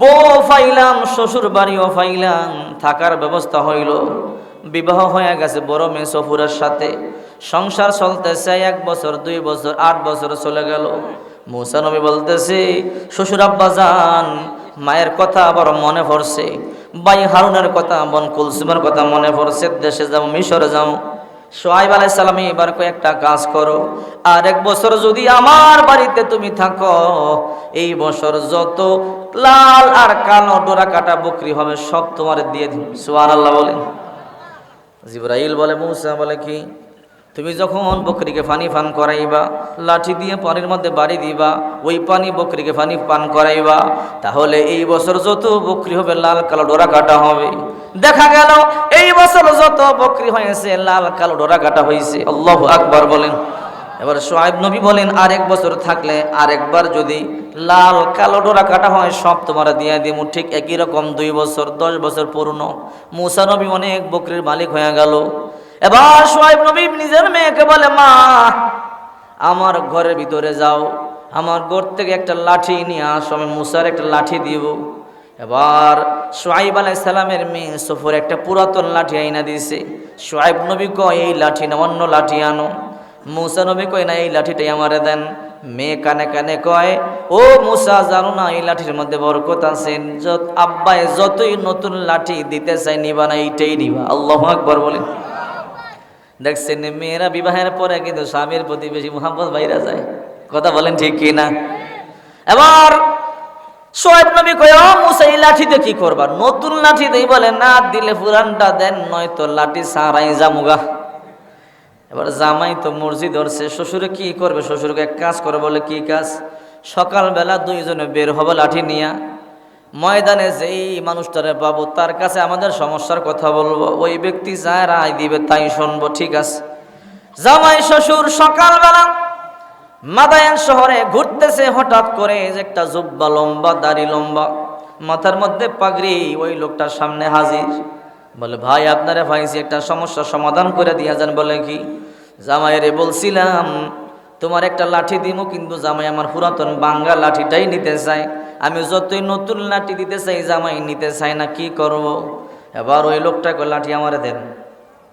বউ পাইলাম, শ্বশুর বাড়িও পাইলাম, থাকার ব্যবস্থা হইল, বিবাহ হয়ে গেছে বড় মেয়ে সফুরের সাথে, সংসার চলতেছে। 1 বছর 2 বছর 8 বছর চলে গেল। মুসা নবী বলতেছে, শ্বশুর আব্বা যান, মায়ের কথা আবার মনে পড়ছে, ভাই হারুনের কথা, বোন কুলসুমের কথা মনে পড়ছে, দেশে যাও, মিশরে যাও। সোহাইব আলাইহিস সালাম, এবার কয়েকটা কাজ করো, আর 1 বছর যদি আমার বাড়িতে তুমি থাকো, এই বছর যত লাল আর কালো ডোরা কাটা বকরি হবে সব তোমার দিয়ে দিন। সুবহানাল্লাহ বলেন। জিবরাইল বলে, মুসা বলে কি? তুমি যখন বকরিকে পানি পান করাইবা, লাঠি দিয়ে পানির মধ্যে বাড়ি দিবা, ওই পানি বকরিকে পানি পান করাইবা, তাহলে এই বছর যত বকরি হবে লাল কালো ডোরা কাটা হবে। দেখা গেল এই বছর যত বকরি হয়েছে লাল কালো ডোরা কাটা হয়েছে। আল্লাহু আকবার বলেন। এবার সোহাইব নবী বলেন, আর 1 বছর থাকলে আরেকবার যদি লাল কালো ডোরা কাটা হয় সব তোমার দিয়ে দিব। ঠিক একই রকম 2 বছর 10 বছর পূর্ণ। মুসা নবী অনেক বকরির মালিক হয়ে গেল। এবার সোহাইব নবী নিজের মেয়েকে বলে, মা আমার ঘরের ভিতরে যাও, আমার ঘর থেকে একটা লাঠি নিয়ে আসো, আমি মুসার একটা লাঠি দিব। এবার শুআইব আলাইহিস সালামের মেয়ে সফর একটা পুরাতন লাঠি আইনা দিয়েছে। শুআইব নবী কয় এই লাঠি না অন্য লাঠি আনো। মুসা নবী কয় না এই লাঠিটাই আমারে দেন। মেয়ে কানে কানে কয় ও মুসা জানো না এই লাঠির মধ্যে বরকত আছে, আব্বাই যতই নতুন লাঠি দিতে চাই নিবা না এইটাই নিবা। আল্লাহু আকবার বলেন। দেখছেন মেয়েরা বিবাহের পরে কিন্তু স্বামীর প্রতি বেশি মুহাব্বত বাইরা যায়, কথা বলেন ঠিক কি না? এবার শুআইব নবী কয় ও মুসা এই লাঠিতে কি করবা? নতুন লাঠি দেই বলে না দিলে পুরানটা দেন, নয়তো লাঠি সারাই জামুগা। এবার জামাই তো মর্জি ধরছে, শ্বশুরে কি করবে? শ্বশুরকে এক কাজ করে, বলে কি কাজ? সকালবেলা দুইজনে বের হবে লাঠি নিয়া, ময়দানে যেই মানুষটারে পাবো তার কাছে আমাদের সমস্যার কথা বলবো, ওই ব্যক্তি যা রায় দিবে তাই শুনবো, ঠিক আছে? জামাই শ্বশুর সকালবেলা মাদায়ান শহরে ঘুরতেছে, হঠাৎ করে যে একটা জুব্বা লম্বা, দাড়ি লম্বা, মাথার মধ্যে পাগড়ি, ওই লোকটার সামনে হাজির। বলে ভাই আপনারে ভাইছি একটা সমস্যার সমাধান করে দিয়া যান। বলে কি? জামাইরে বলছিলাম তোমার একটা লাঠি দিমু, কিন্তু জামাই আমার পুরাতন বাঙ্গা লাঠিটাই নিতে চাই। আমি যতই নতুন লাঠি দিতে চাই জামাই নিতে চাই না, কি করব? এবার ওই লোকটাকে লাঠি আমারে দেন।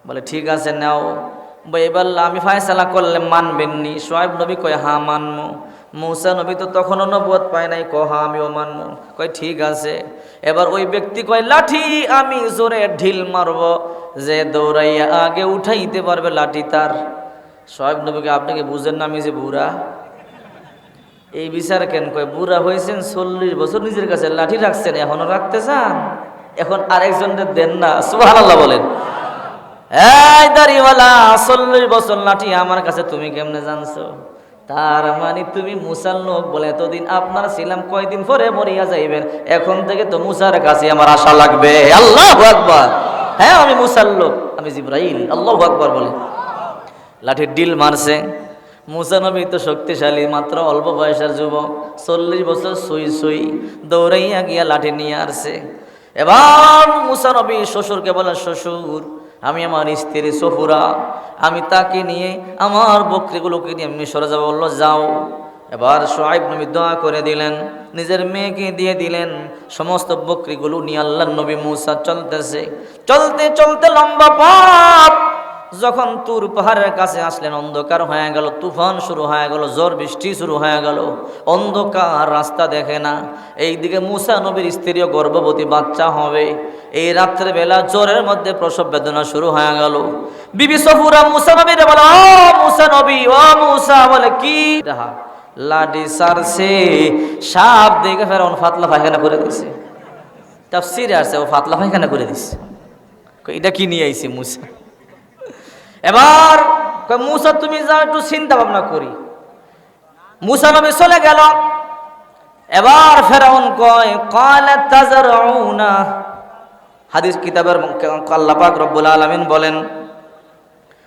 বলে ঠিক আছে নাও। এবার আমি ফায়সালা করলে মানবেননি? শুআইব নবী কয় হ্যাঁ মানবো। মুসা নবী তো তখনও নবুয়ত পায় নাই, কয় হ্যাঁ আমিও মানবো। কয় ঠিক আছে। এবার ওই ব্যক্তি কয় লাঠি আমি জোরে ঢিল মারব, যে দৌড়াইয়া আগে উঠাইতে পারবে লাঠি তার। শুআইব নবীকে আপনাকে বুঝেন না আমি যে বুড়া? এই বিচার কেন? কয় বুড়া হয়েছেন 40 বছর নিজের কাছে লাঠি রাখছেন, এখনো রাখতে চান? এখন আরেকজনদের দেন না। সুবহানাল্লাহ বলেন। এই দাড়িওয়ালা 40 বছর লাঠি আমার কাছে তুমি কেমনে জানছো? তার মানে তুমি মুসার লোক বলে এতদিন আপনার ছিলাম, কয়দিন পরে মরিয়া যাইবেন, এখন থেকে তো মুসার কাছে আমার আশা লাগবে। আল্লাহু আকবার। হ্যাঁ আমি মুসার লোক, আমি জিবরাইল। আল্লাহু আকবার বলে লাঠির ডিল মারছে। মুসা নবী তো শক্তিশালী, মাত্র অল্প বয়সের যুবক, 40 বছর সুই সুই দৌড়াইয়া গিয়া লাঠি নিয়ে আসছে। এবার মুসা নবী শ্বশুরকে বলে শ্বশুর আমি আমার স্ত্রী সফুরা, আমি তাকে নিয়ে আমার বকরিগুলোকে নিয়ে মিশরে যাবো। বললো যাও। এবার শুআইব নবী দোয়া করে দিলেন, নিজের মেয়েকে দিয়ে দিলেন, সমস্ত বকরিগুলো নিয়ে আল্লাহর নবী মুসা চলতেছে। চলতে চলতে লম্বা পথ, যখন তুর পাহাড়ের কাছে আসলেন অন্ধকার হয়ে গেল, তুফান শুরু হয়ে গেল, ঝড় বৃষ্টি শুরু হয়ে গেল, অন্ধকার, রাস্তা দেখে না। এইদিকে মুসা নবীর স্ত্রীও গর্ভবতী, বাচ্চা হবে। এই রাত্রে বেলা জ্বরের মধ্যে প্রসব বেদনা শুরু হয়ে গেল। বিবি সফুরা মুসা নবীর বলে ও মুসা নবী, ও মুসা। বলে কি? লাডি সারছে, সাপ দেখে ফেরাউন ফাতলা পায়খানা করে দিছে। তাফসীরে আছে ও ফাতলা পায়খানা করে দিছে। এটা কি নিয়ে আইছে মুসা? এবার মুসা তুমি যাও, একটু চিন্তা ভাবনা করি। মুসা নবী চলে গেল। এবার ফেরাউন কয় ক্বালা তাজরাউনা, হাদিস কিতাবের আল্লাহ পাক রব্বুল আলামিন বলেন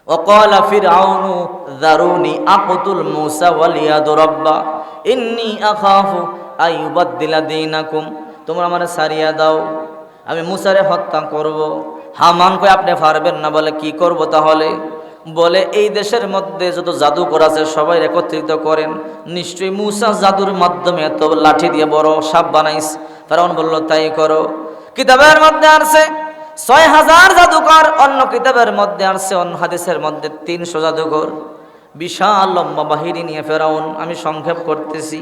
ওয়াকালা ফিরআউনু যারুনি আকতুল মুসা ওয়ালিয়াদু রাব্বা ইন্নী আখাফু আইয়ুবাদদিলা দীনাকুম, তোমরা আমারে সারিয়া দাও, আমি মুসারে হত্যা করব। হামান কয় আপনি পারবেন না। বলে কি করব তাহলে? বলে এই দেশের মধ্যে যত জাদুকর আছে সবাই একত্রিত করেন, নিশ্চয়ই মুসা জাদুর মাধ্যমে এত লাঠি দিয়ে বড় সাপ বানাইস। ফেরাউন বলল তাই করো। কিতাবের মধ্যে আছে 6000 জাদুকর, অন্য কিতাবের মধ্যে আছে, অন্য হাদিসের মধ্যে 300 জাদুকর। বিশাল লম্বা বাহিনী নিয়ে ফেরাউন, আমি সংক্ষেপ করতেছি,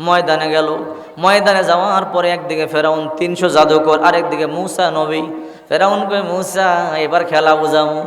ময়দানে গেল। ময়দানে যাওয়ার পরে একদিকে ফেরাউন 300 জাদুকর, আরেকদিকে মুসা নবী। ফেরাউন কয় মুসা এবার খেলা বুঝামু,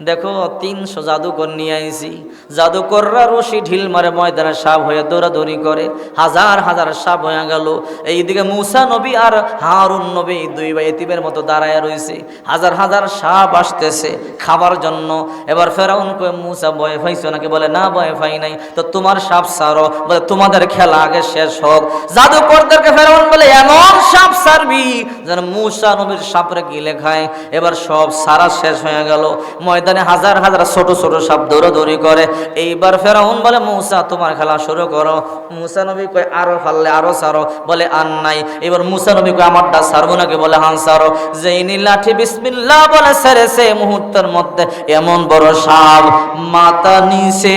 দেখো 300 জাদুকর নিয়ে আইছি। জাদুকররা রশি ঢিল মারে, ময়দানে সাপ হয়ে দৌড়াদৌড়ি করে, হাজার হাজার সাপ হয়ে গেল। এইদিকে মুসা নবী আর হারুন নবী দুই ভাই এতিমের মতো দাঁড়ায় রয়েছে, হাজার হাজার সাপ আসতেছে খাবার জন্য। এবার ফেরাউন কয় মুসা ভয় পাইছো নাকি? বলে না ভয় পাই নাই। তো তোমার সাপ সারো। বলে তোমাদের খেলা আগে শেষ হোক। জাদুকরদেরকে ফেরাউন বলে এমন সাপ সারবি যেন মুসা নবীর সাপরে গিলে খায়। এবার সব সারা শেষ হয়ে গেল। ময়দানে ওখানে হাজার হাজার ছোট ছোট সাপ দৌড়াদৌড়ি করে। এইবার ফেরাউন বলে মূসা তোমার খেলা শুরু করো। মূসা নবী কয় আরো পারলে আরো ছাড়ো, বলে আর নাই। এবার মূসা নবী কয় আমারটা ছাড়বো নাকি, বলে হান ছাড়ো। যেই লাঠি বিসমিল্লাহ বলে ছেড়েছে, মুহূর্তের মধ্যে এমন বড় সাপ, মাথা নিচে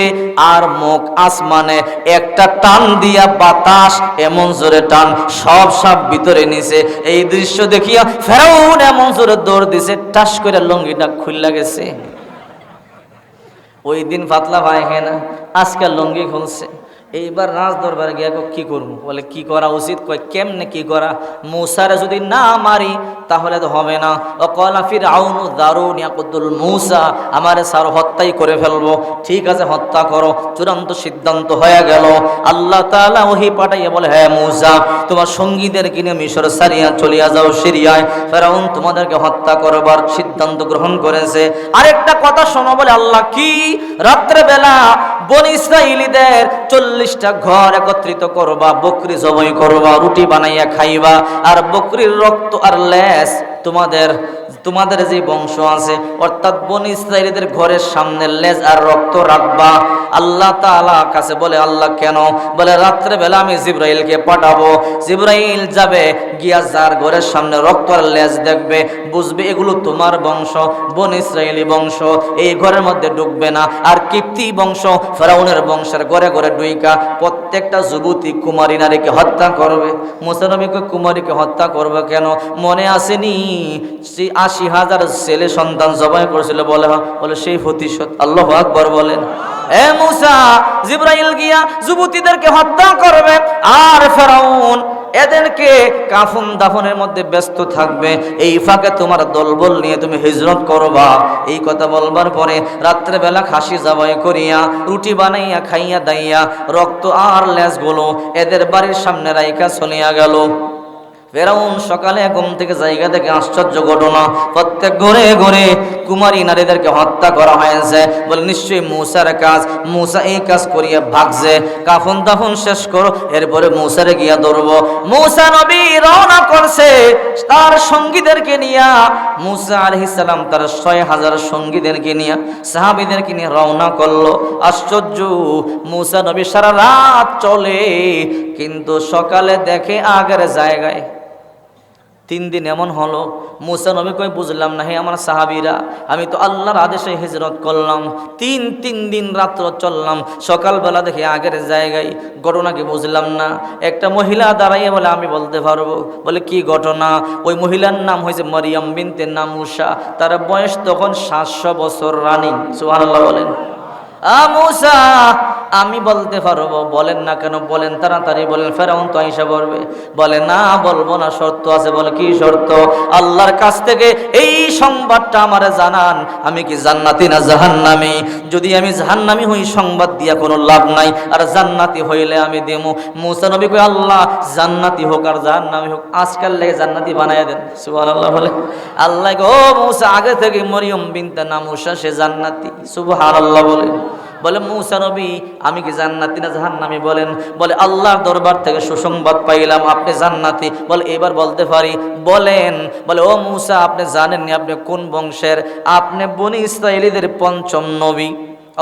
আর মুখ আসমানে, একটা টান দিয়া বাতাস এমন জোরে টান, সব সাপ ভিতরে নিছে। এই দৃশ্য দেখিয়া ফেরাউন এমন জোরে দৌড় দিছে, টাস করে লঙ্গিটা খুললা গেছে। ওই দিন পাতলা পায়খানা, আজকে লঙ্গি খুলছে। এইবার রাজ দরবারে গিয়া কি করবো, বলে কি করা উচিত, কয় কেমনে কি করা, মূসারে যদি না মারি তাহলে তো হবে না। ওয়াকালা ফিরআউনু যারুনি ইয়াকুতুল মূসা, আমারে স্যার হত্যাই করে ফেলবো। ঠিক আছে হত্যা করো, চূড়ান্ত সিদ্ধান্ত হয়ে গেল। আল্লাহ তাআলা ওহী পাঠাইয়া বলে হ্যাঁ মূসা তোমার সঙ্গীদেরকে নিয়ে মিশর সারিয়া চলিয়া যাও সিরিয়ায়, ফেরাউন তোমাদেরকে হত্যা করবার সিদ্ধান্ত গ্রহণ করেছে। আরেকটা কথা শোনো, বলে আল্লাহ কি, রাত্রে বেলা বনী ইসরাঈলীদের 40টা ঘর একত্রিত করবা, বকরি জবাই করবা, রুটি বানাইয়া খাইবা, আর বকরির রক্ত আর লেজ তোমাদের যে বংশ আছে অর্থাৎ বনী ইসরাঈলীদের ঘরের সামনে লেজ আর রক্ত রাখবা। আল্লাহ তাআলা কাছে বলে আল্লাহ কেন, বলে রাত্রে বেলা আমি জিবরাইলকে পাঠাবো, জিবরাইল যাবে গিয়া যার ঘরের সামনে রক্ত আর লেজ দেখবে, বুঝবে এগুলো তোমার বংশ, বনী ইসরাঈলী বংশ, এই ঘরের মধ্যে ঢুকবে না। আর কিপ্তি বংশ ফেরাউনের বংশের ঘরে ঘরে ঢুইকা প্রত্যেকটা যুবতী কুমারী নারীকে হত্যা করবে। মূসা নবীকে কুমারীকে হত্যা করবে কেন, মনে আসেনি ৮০,০০০ ছেলে সন্তান জবাই করেছিল, বলে সেই প্রতিশোধ। আল্লাহু আকবার বলেন। এ মূসা, জিবরাইল গিয়া যুবতীদেরকে হত্যা করবে, আর ফেরাউন এদেরকে কাফন দাফনের মধ্যে ব্যস্ত থাকবে। এই ফাঁকে তোমার দলবল নিয়ে তুমি হিজরত করবা। এই কথা বলবার পরে রাত্রে বেলা খাসি জবাই করিয়া রুটি বানাইয়া খাইয়া দাইয়া রক্ত আর লেজগুলো এদের বাড়ির সামনে রাইখা চলিয়া গেল। ফেরাউন সকালে ঘুম থেকে জায়গা থেকে আশ্চর্য ঘটনা, প্রত্যেক ঘরে ঘরে কুমারী নারীদেরকে হত্যা করা হয়েছে। বলে নিশ্চয়ই মূসার কাজ, মূসা এই কাজ করিয়া ভাগছে, কাফন দাফন শেষ করো, এরপরে মূসারে গিয়া ধরবো। মূসা নবী রওনা করছে তার সঙ্গীদেরকে নিয়া। মূসা আলাইহিস সালাম তার ৬০০০ সঙ্গীদেরকে নিয়া, সাহাবীদেরকে নিয়ে রওনা করলো। আশ্চর্য, মূসা নবী সারা রাত চলে, কিন্তু সকালে দেখে আগের জায়গায়। ৩ দিন এমন হলো, মূসা নবী কই বুঝলাম না হে আমার সাহাবীরা, আমি তো আল্লাহর আদেশে হিজরত করলাম, তিন দিন রাত্র চললাম, সকালবেলা দেখি আগের জায়গায়, ঘটনা কি বুঝলাম না। একটা মহিলা দাঁড়াইয়ে বলে আমি বলতে পারবো। বলে কি ঘটনা? ওই মহিলার নাম হয়েছে মারিয়াম বিনতে নামুসা, তার বয়স তখন ৭০০ বছর রানিং। সুবহানাল্লাহ বলেন। মূসা আমি বলতে পারবো। বলেন না কেন, বলেন তাড়াতাড়ি বলেন, ফেরাউন তো আইসা পড়বে। বলে না বলবো না, শর্ত আছে। বলে কি শর্ত? আল্লাহর কাছ থেকে এই সংবাদটা আমারে জানান, আমি কি জান্নাতি না জাহান্নামী। যদি আমি জাহান্নামী হই সংবাদ দিয়া কোনো লাভ নাই, আর জান্নাতি হইলে আমি দেবো। মূসা নবী কই আল্লাহ জান্নাতি হোক আর জাহান্নামী হোক, আজকাল লেগে জান্নাতি বানায় দেন। সুবহানাল্লাহ বলে। আল্লাহ গো মূসা আগে থেকে মরিয়ম বিনতে নামুসা সে জান্নাতি। সুবহানাল্লাহ বলে। বলে মূসা নবী আমি কি জান্নাতি না জাহান্নামী বলেন। বলে আল্লাহর দরবার থেকে সুসংবাদ পাইলাম আপনি জান্নাতি। বলে এবার বলতে পারি, বলেন। বলে ও মূসা আপনি জানেননি আপনি কোন বংশের? আপনি বনী ইসরাঈলীদের ৫ম নবী।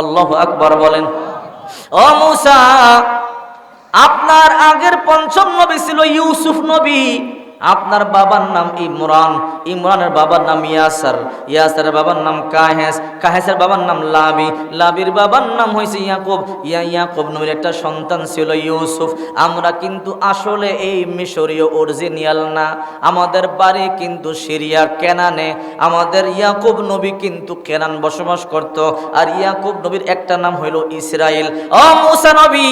আল্লাহু আকবার বলেন। ও মূসা আপনার আগের ৫ম নবী ছিল ইউসুফ নবী। আপনার বাবার নাম ইমরান, ইমরানের বাবার নাম ইয়াসার, ইয়াসারের বাবার নাম কাহেস, কাহেসের বাবার নাম লাবি, লাবির বাবার নাম হয়েছে ইয়াকুব, ইয়াকুব নবীর একটা সন্তান ছিল ইউসুফ। আমরা কিন্তু আসলে এই মিশরীয় অরিজিনাল না, আমাদের বাড়ি কিন্তু সিরিয়া কেনানে। আমাদের ইয়াকুব নবী কিন্তু কেনান বসবাস করত, আর ইয়াকুব নবীর একটা নাম হইল ইসরাইল। ও মূসা নবী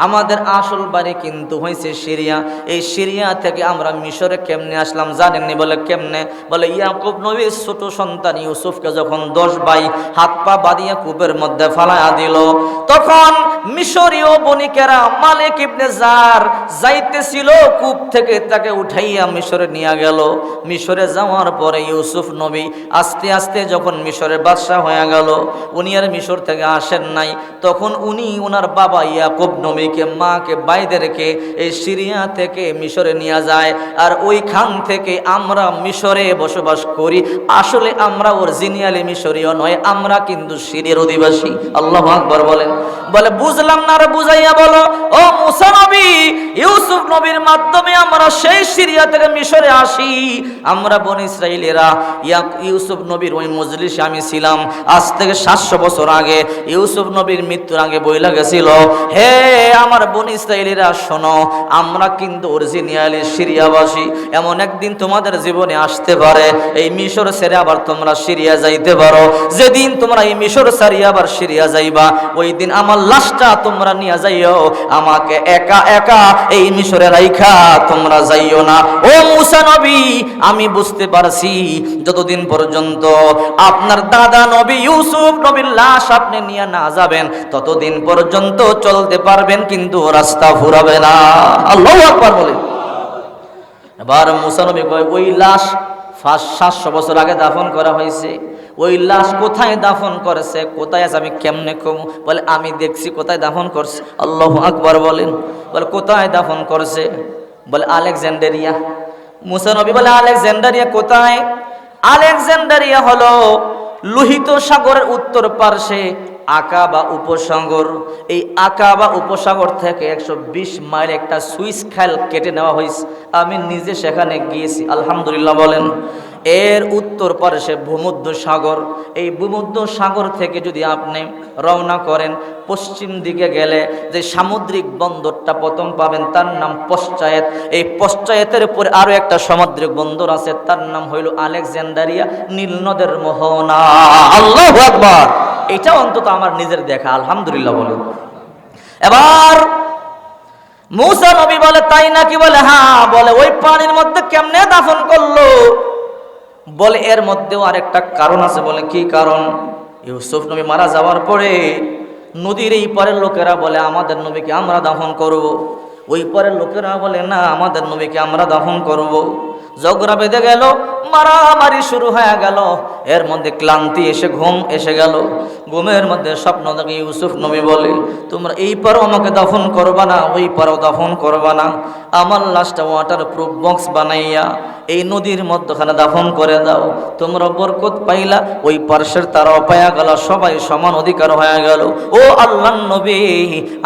আমাদের আসল বাড়ি কিন্তু হয়েছে সিরিয়া। এই সিরিয়া থেকে আমরা মিশরে কেমনে আসলাম জানেননি? বলে কেমনে? বলে ইয়াকুব নবীর ছোট সন্তান ইউসুফকে যখন 10 ভাই হাত পা বাঁধিয়ে কূপের মধ্যে ফালায়া দিল, তখন মিশরীয় বণিকেরা মালিক ইবনে জার যাইতেছিল, কূপ থেকে তাকে উঠাইয়া মিশরে নিয়ে গেল। মিশরে যাওয়ার পরে ইউসুফ নবী আস্তে আস্তে যখন মিশরের বাদশা হয়ে গেল, উনি আর মিশর থেকে আসেন নাই, তখন উনি ওনার বাবা ইয়াকুব নবীকে, মাকে, ভাইদেরকে এই সিরিয়া থেকে মিশরে নিয়ে যায়। আর ওইখান থেকে আমরা মিশরে বসবাস করি। আসলে আমরা অরিজিনালি মিশরীয় নয়, আমরা কিন্তু সিরিয়ার অধিবাসী। আল্লাহু আকবার বলেন। বলে বুঝলাম না, আর বুঝাইয়া বলো। ও মুসা নবী, ইউসুফ নবীর মাধ্যমে আমরা সেই সিরিয়া থেকে মিশরে আসি। আমরা বনী ইসরাইলেরা ইউসুফ নবীর ওই মজলিসে আমি ছিলাম আজ থেকে 700 বছর আগে। ইউসুফ নবীর মৃত্যুর আগে বইলা গেছিল, হে আমার বনী ইসরাইলেরা শোনো, আমরা কিন্তু অরিজিনালি সিরিয়াবাসী। এমন একদিন তোমাদের জীবনে আসতে পারে এই মিশর ছেড়ে আবার তোমরা সিরিয়া যাইতে পারো। যেদিন তোমরা এই মিশর ছাড়িয়ে আবার সিরিয়া যাইবা, ওই দিন আমার লাশটা তোমরা নিয়ে যাইও, আমাকে একা একা এই মিশরে রাইখা তোমরা যাইও না। ও মুসা নবী, আমি বুঝতে পারছি যতদিন পর্যন্ত আপনার দাদা নবী ইউসুফ নবীর লাশ আপনি নিয়ে না যাবেন, ততদিন পর্যন্ত চলতে পারবেন, কিন্তু রাস্তা ফুরাবে না। আল্লাহু আকবার বলেন। এবার মুসা নবী কয়, ওই লাশ 700 বছর আগে দাফন করা হয়েছে। ওই লাশ কোথায় দাফন করেছে, কোথায় আছে, আমি কেমনে কম? বলে আমি দেখছি কোথায় দাফন করছে। আল্লাহু আকবার বলেন। বলে কোথায় দাফন করছে? বলে আলেকজান্ডারিয়া। মুসা নবী বলে আলেকজান্ডারিয়া কোথায়? আলেকজান্ডারিয়া হলো লোহিত সাগরের উত্তর পার্শ্বে আকাবা উপসাগর। এই আকাবা উপসাগর থেকে 120 মাইল একটা সুইস খাল কেটে নেওয়া হয়েছে। আমি নিজে সেখানে গিয়েছি, আলহামদুলিল্লাহ বলেন। এর উত্তর পার্শ্বে ভূমধ্য সাগর। এই ভূমধ্য সাগর থেকে যদি আপনি রওনা করেন, পশ্চিম দিকে গেলে যে সামুদ্রিক বন্দরটা প্রথম পাবেন তার নাম পশ্চায়েত। এই পশ্চায়েতের উপরে আরো একটা সামুদ্রিক বন্দর আছে, তার নাম হইল আলেকজান্ডারিয়া, নীল নদের মোহনা। আল্লাহু আকবার। এটা অন্তত আমার নিজের দেখা, আলহামদুলিল্লাহ বলেন। এবার মুসা নবী বলে তাই নাকি? বলে হ্যাঁ। বলে ওই পানির মধ্যে কেমনে দাফন করলো? বলে এর মধ্যেও আরেকটা কারণ আছে। বলে কি কারণ? ইউসুফ নবী মারা যাওয়ার পরে নদীর এই পারের লোকেরা বলে আমাদের নবীকে আমরা দাফন করব। ওই পারের লোকেরা বলে না, আমাদের নবীকে আমরা দাফন করব। ঝগড়া বেঁধে গেল, মারামারি শুরু হয়ে গেল। এর মধ্যে ক্লান্তি এসে ঘুম এসে গেল। ঘুমের মধ্যে স্বপ্ন দেখে ইউসুফ নবী বলে, তোমরা এই পারও আমাকে দাফন করবা না, ওই পারও দাফন করবা না, আমার লাশটা ওয়াটার প্রুফ বক্স বানাইয়া এই নদীর মধ্যখানে দাফন করে দাও। তোমরা বরকত পাইলা, ওই পার্শ্বের তারাও পায়া গেল, সবাই সমান অধিকার হয়ে গেল। ও আল্লাহর নবী,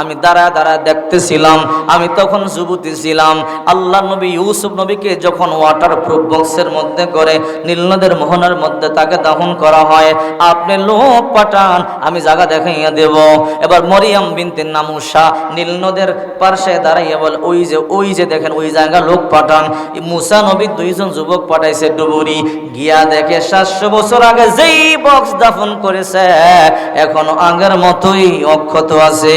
আমি দাঁড়ায় দাঁড়ায় দেখতেছিলাম, আমি তখন যুবতী ছিলাম। আল্লাহর নবী ইউসুফ নবীকে যখন ওয়াটার প্রুফ বক্সের মধ্যে করে নীলনদের মোহনার মধ্যে তাকে দাফন করা হয়, আপনি লোক পাঠান, আমি জায়গা দেখাইয়া দেব। এবার মরিয়াম বিনতে নামুসা নীলনদের পার্শ্বে দাঁড়াইয়া বলে, ওই যে দেখেন ওই জায়গা লোক পাঠান। মুসা নবী 2 জন যুবক পাঠাইছে ডুবুরি, গিয়া দেখে 700 বছর আগে যেই বক্স দাফন করেছে এখনো আগের মতোই অক্ষত আছে।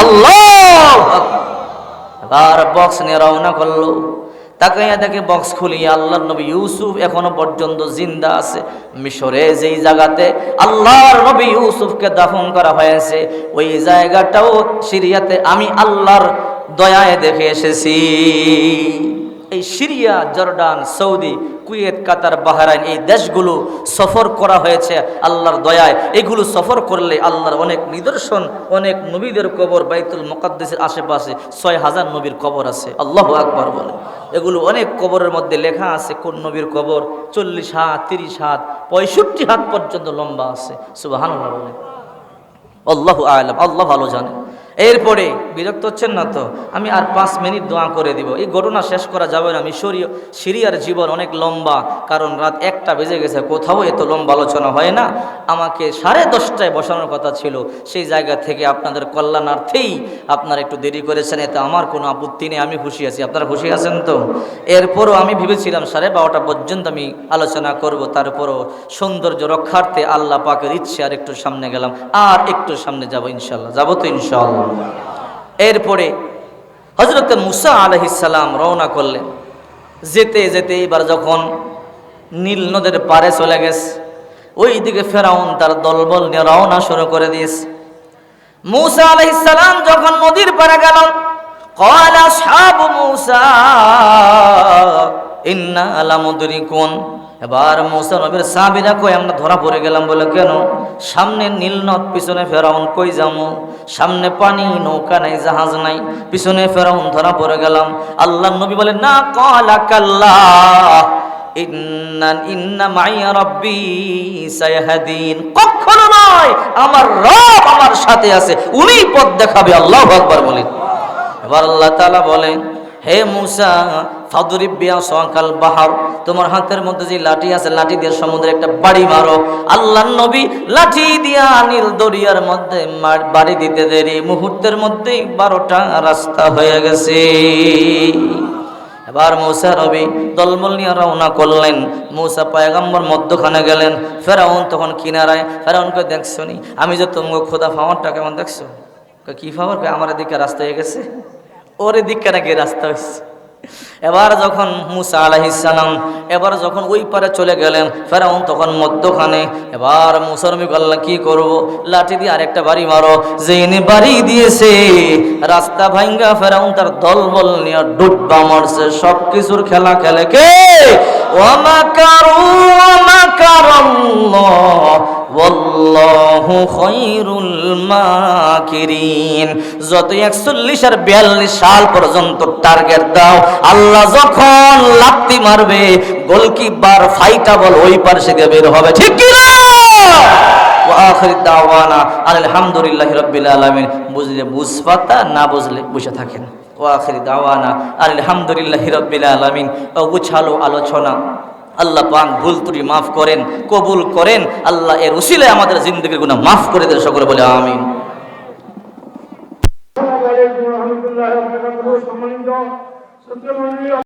আল্লাহ। আর বক্স নিয়ে রওনা করলো। তাকাইয়া দেখে বক্স খুলিয়া আল্লাহর নবী ইউসুফ এখনো পর্যন্ত জিন্দা আছে। মিশরে যেই জায়গাতে আল্লাহর নবী ইউসুফকে দাফন করা হয়েছে, ওই জায়গাটাও সিরিয়াতে আমি আল্লাহর দয়ায় দেখে এসেছি। এই সিরিয়া, জর্ডান, সৌদি, কুয়েত, কাতার, বাহরাইন, এই দেশগুলো সফর করা হয়েছে আল্লাহর দয়ায়। এগুলো সফর করলে আল্লাহর অনেক নিদর্শন, অনেক নবীদের কবর বাইতুল মুকাদ্দাসের আশেপাশে 6000 নবীর কবর আছে। আল্লাহু আকবার বলে। এগুলো অনেক কবরের মধ্যে লেখা আছে কোন নবীর কবর 40 হাত, 30 হাত, 65 হাত পর্যন্ত লম্বা আছে। সুবহানাল্লাহ বলে। আল্লাহু আ'লাম, আল্লাহ ভালো জানে। এরপরে বিরক্ত হচ্ছেন না তো? আমি আর 5 মিনিট দোয়া করে দিব। এই ঘটনা শেষ করা যাবে না। সিরিয়ার জীবন অনেক লম্বা, কারণ রাত 1টা বেজে গেছে, কোথাও এত লম্বা আলোচনা হয় না। আমাকে 10:30টায় বসানোর কথা ছিল, সেই জায়গা থেকে আপনাদের কল্যাণার্থেই আপনারা একটু দেরি করেছেন, এতে আমার কোনো আপত্তি নেই, আমি খুশি আছি। আপনারা খুশি আছেন তো? এরপরও আমি ভেবেছিলাম 12:30 পর্যন্ত আমি আলোচনা করব, তারপরও সৌন্দর্য রক্ষার্থে আল্লাহ পাকের ইচ্ছে আর একটু সামনে গেলাম, আর একটু সামনে যাব ইনশাল্লাহ। যাবো তো ইনশাল্লাহ। এরপরে হযরত মুসা আলাইহিস সালাম রওনা করলেন। যেতে যেতে এবার যখন নীল নদের পারে চলে গেছে, ওই দিকে ফেরাউন তার দলবল নিয়ে রওনা শুরু করে দিয়েছে। মুসা আলাইহিস সালাম যখন নদীর পারে গেল, قال أصحاب موسى إنا لمدركون, এবার মুসা নবীর সাহাবীরা কই আমরা ধরা পড়ে গেলাম। বলে কেন? সামনে নীল নদ, পিছনে ফেরাউন, কই যামু? সামনে পানি, নৌকা নাই, জাহাজ নাই, পিছনে ফেরাউন, ধরা পড়ে গেলাম। আল্লাহ নবী বলে না, ক্বালা কাল্লা ইন্না মাইয়া রাব্বি সায়াহদিন, কখনো নয়, আমার রব আমার সাথে আছে, উনি পথ দেখাবে। আল্লাহু আকবার বলেন। এবার আল্লাহ তাআলা বলেন, হে মুসা ফাদরিব বিআসাকাল বাহর, তোমার হাতের মধ্যে যে লাঠি আছে, লাঠি দিয়ে সমুদ্রে একটা বাড়ি মারো। আল্লাহর নবী লাঠি দিয়া নীল দরিয়ার মধ্যে বাড়ি দিতে দেরি, মুহূর্তের মধ্যেই 12টা রাস্তা হয়ে গেছে। এবার মুসা নবী দলমল নিয়ে রওনা করলেন। মুসা পয়গম্বর মধ্যখানে গেলেন, ফেরাউন তখন কিনারায়। ফেরাউনকে দেখছো নি আমি যে তোমাকে খোদা পাওয়ারটা কেমন দেখছো? কি পাওয়ার? আমার দিকে রাস্তা হয়ে গেছে, ওর দিকে নাকি রাস্তা হয়েছে। এবার যখন মুসা আলাইহিস সালাম এবার যখন ওই পারে চলে গেলেন, ফেরাউন তখন মধ্যখানে। এবার মুসা নবী বললেন, কি করব? লাঠি দিয়ে আরেকটা বাড়ি মারো। যেইনি বাড়ি দিয়েছে, রাস্তা ভাঙ্গা ফেরাউন তার দলবল নিয়ে ডুববা মারছে। সব কিছুর খেলা খেলে কে? ওয়া মাকারু ওয়া মাকারাল্লাহ ওয়াল্লাহু খায়রুল মাকিরিন। যত 41 আর 42 সাল পর্যন্ত টার্গেট দাও, আল্লাহ যখন লাথি মারবে, গোলকিপার ফাইটা বল ওই পাশে দিয়ে বের হবে, ঠিক কি না? ওয়া আখির দাওয়ানা আলহামদুলিল্লাহি রাব্বিল আলামিন। বুঝলে বুঝপাতা, না বুঝলে বসে থাকেন। ওয়া আখির দাওয়ানা আলহামদুলিল্লাহি রাব্বিল আলামিন। গুছালো আলোচনা আল্লাহ পাক ভুল ত্রুটি মাফ করেন, কবুল করেন। আল্লাহ এর উসিলায় আমাদের জিন্দেগির গুনাহ মাফ করে দেন। সকলে বলে আমিন।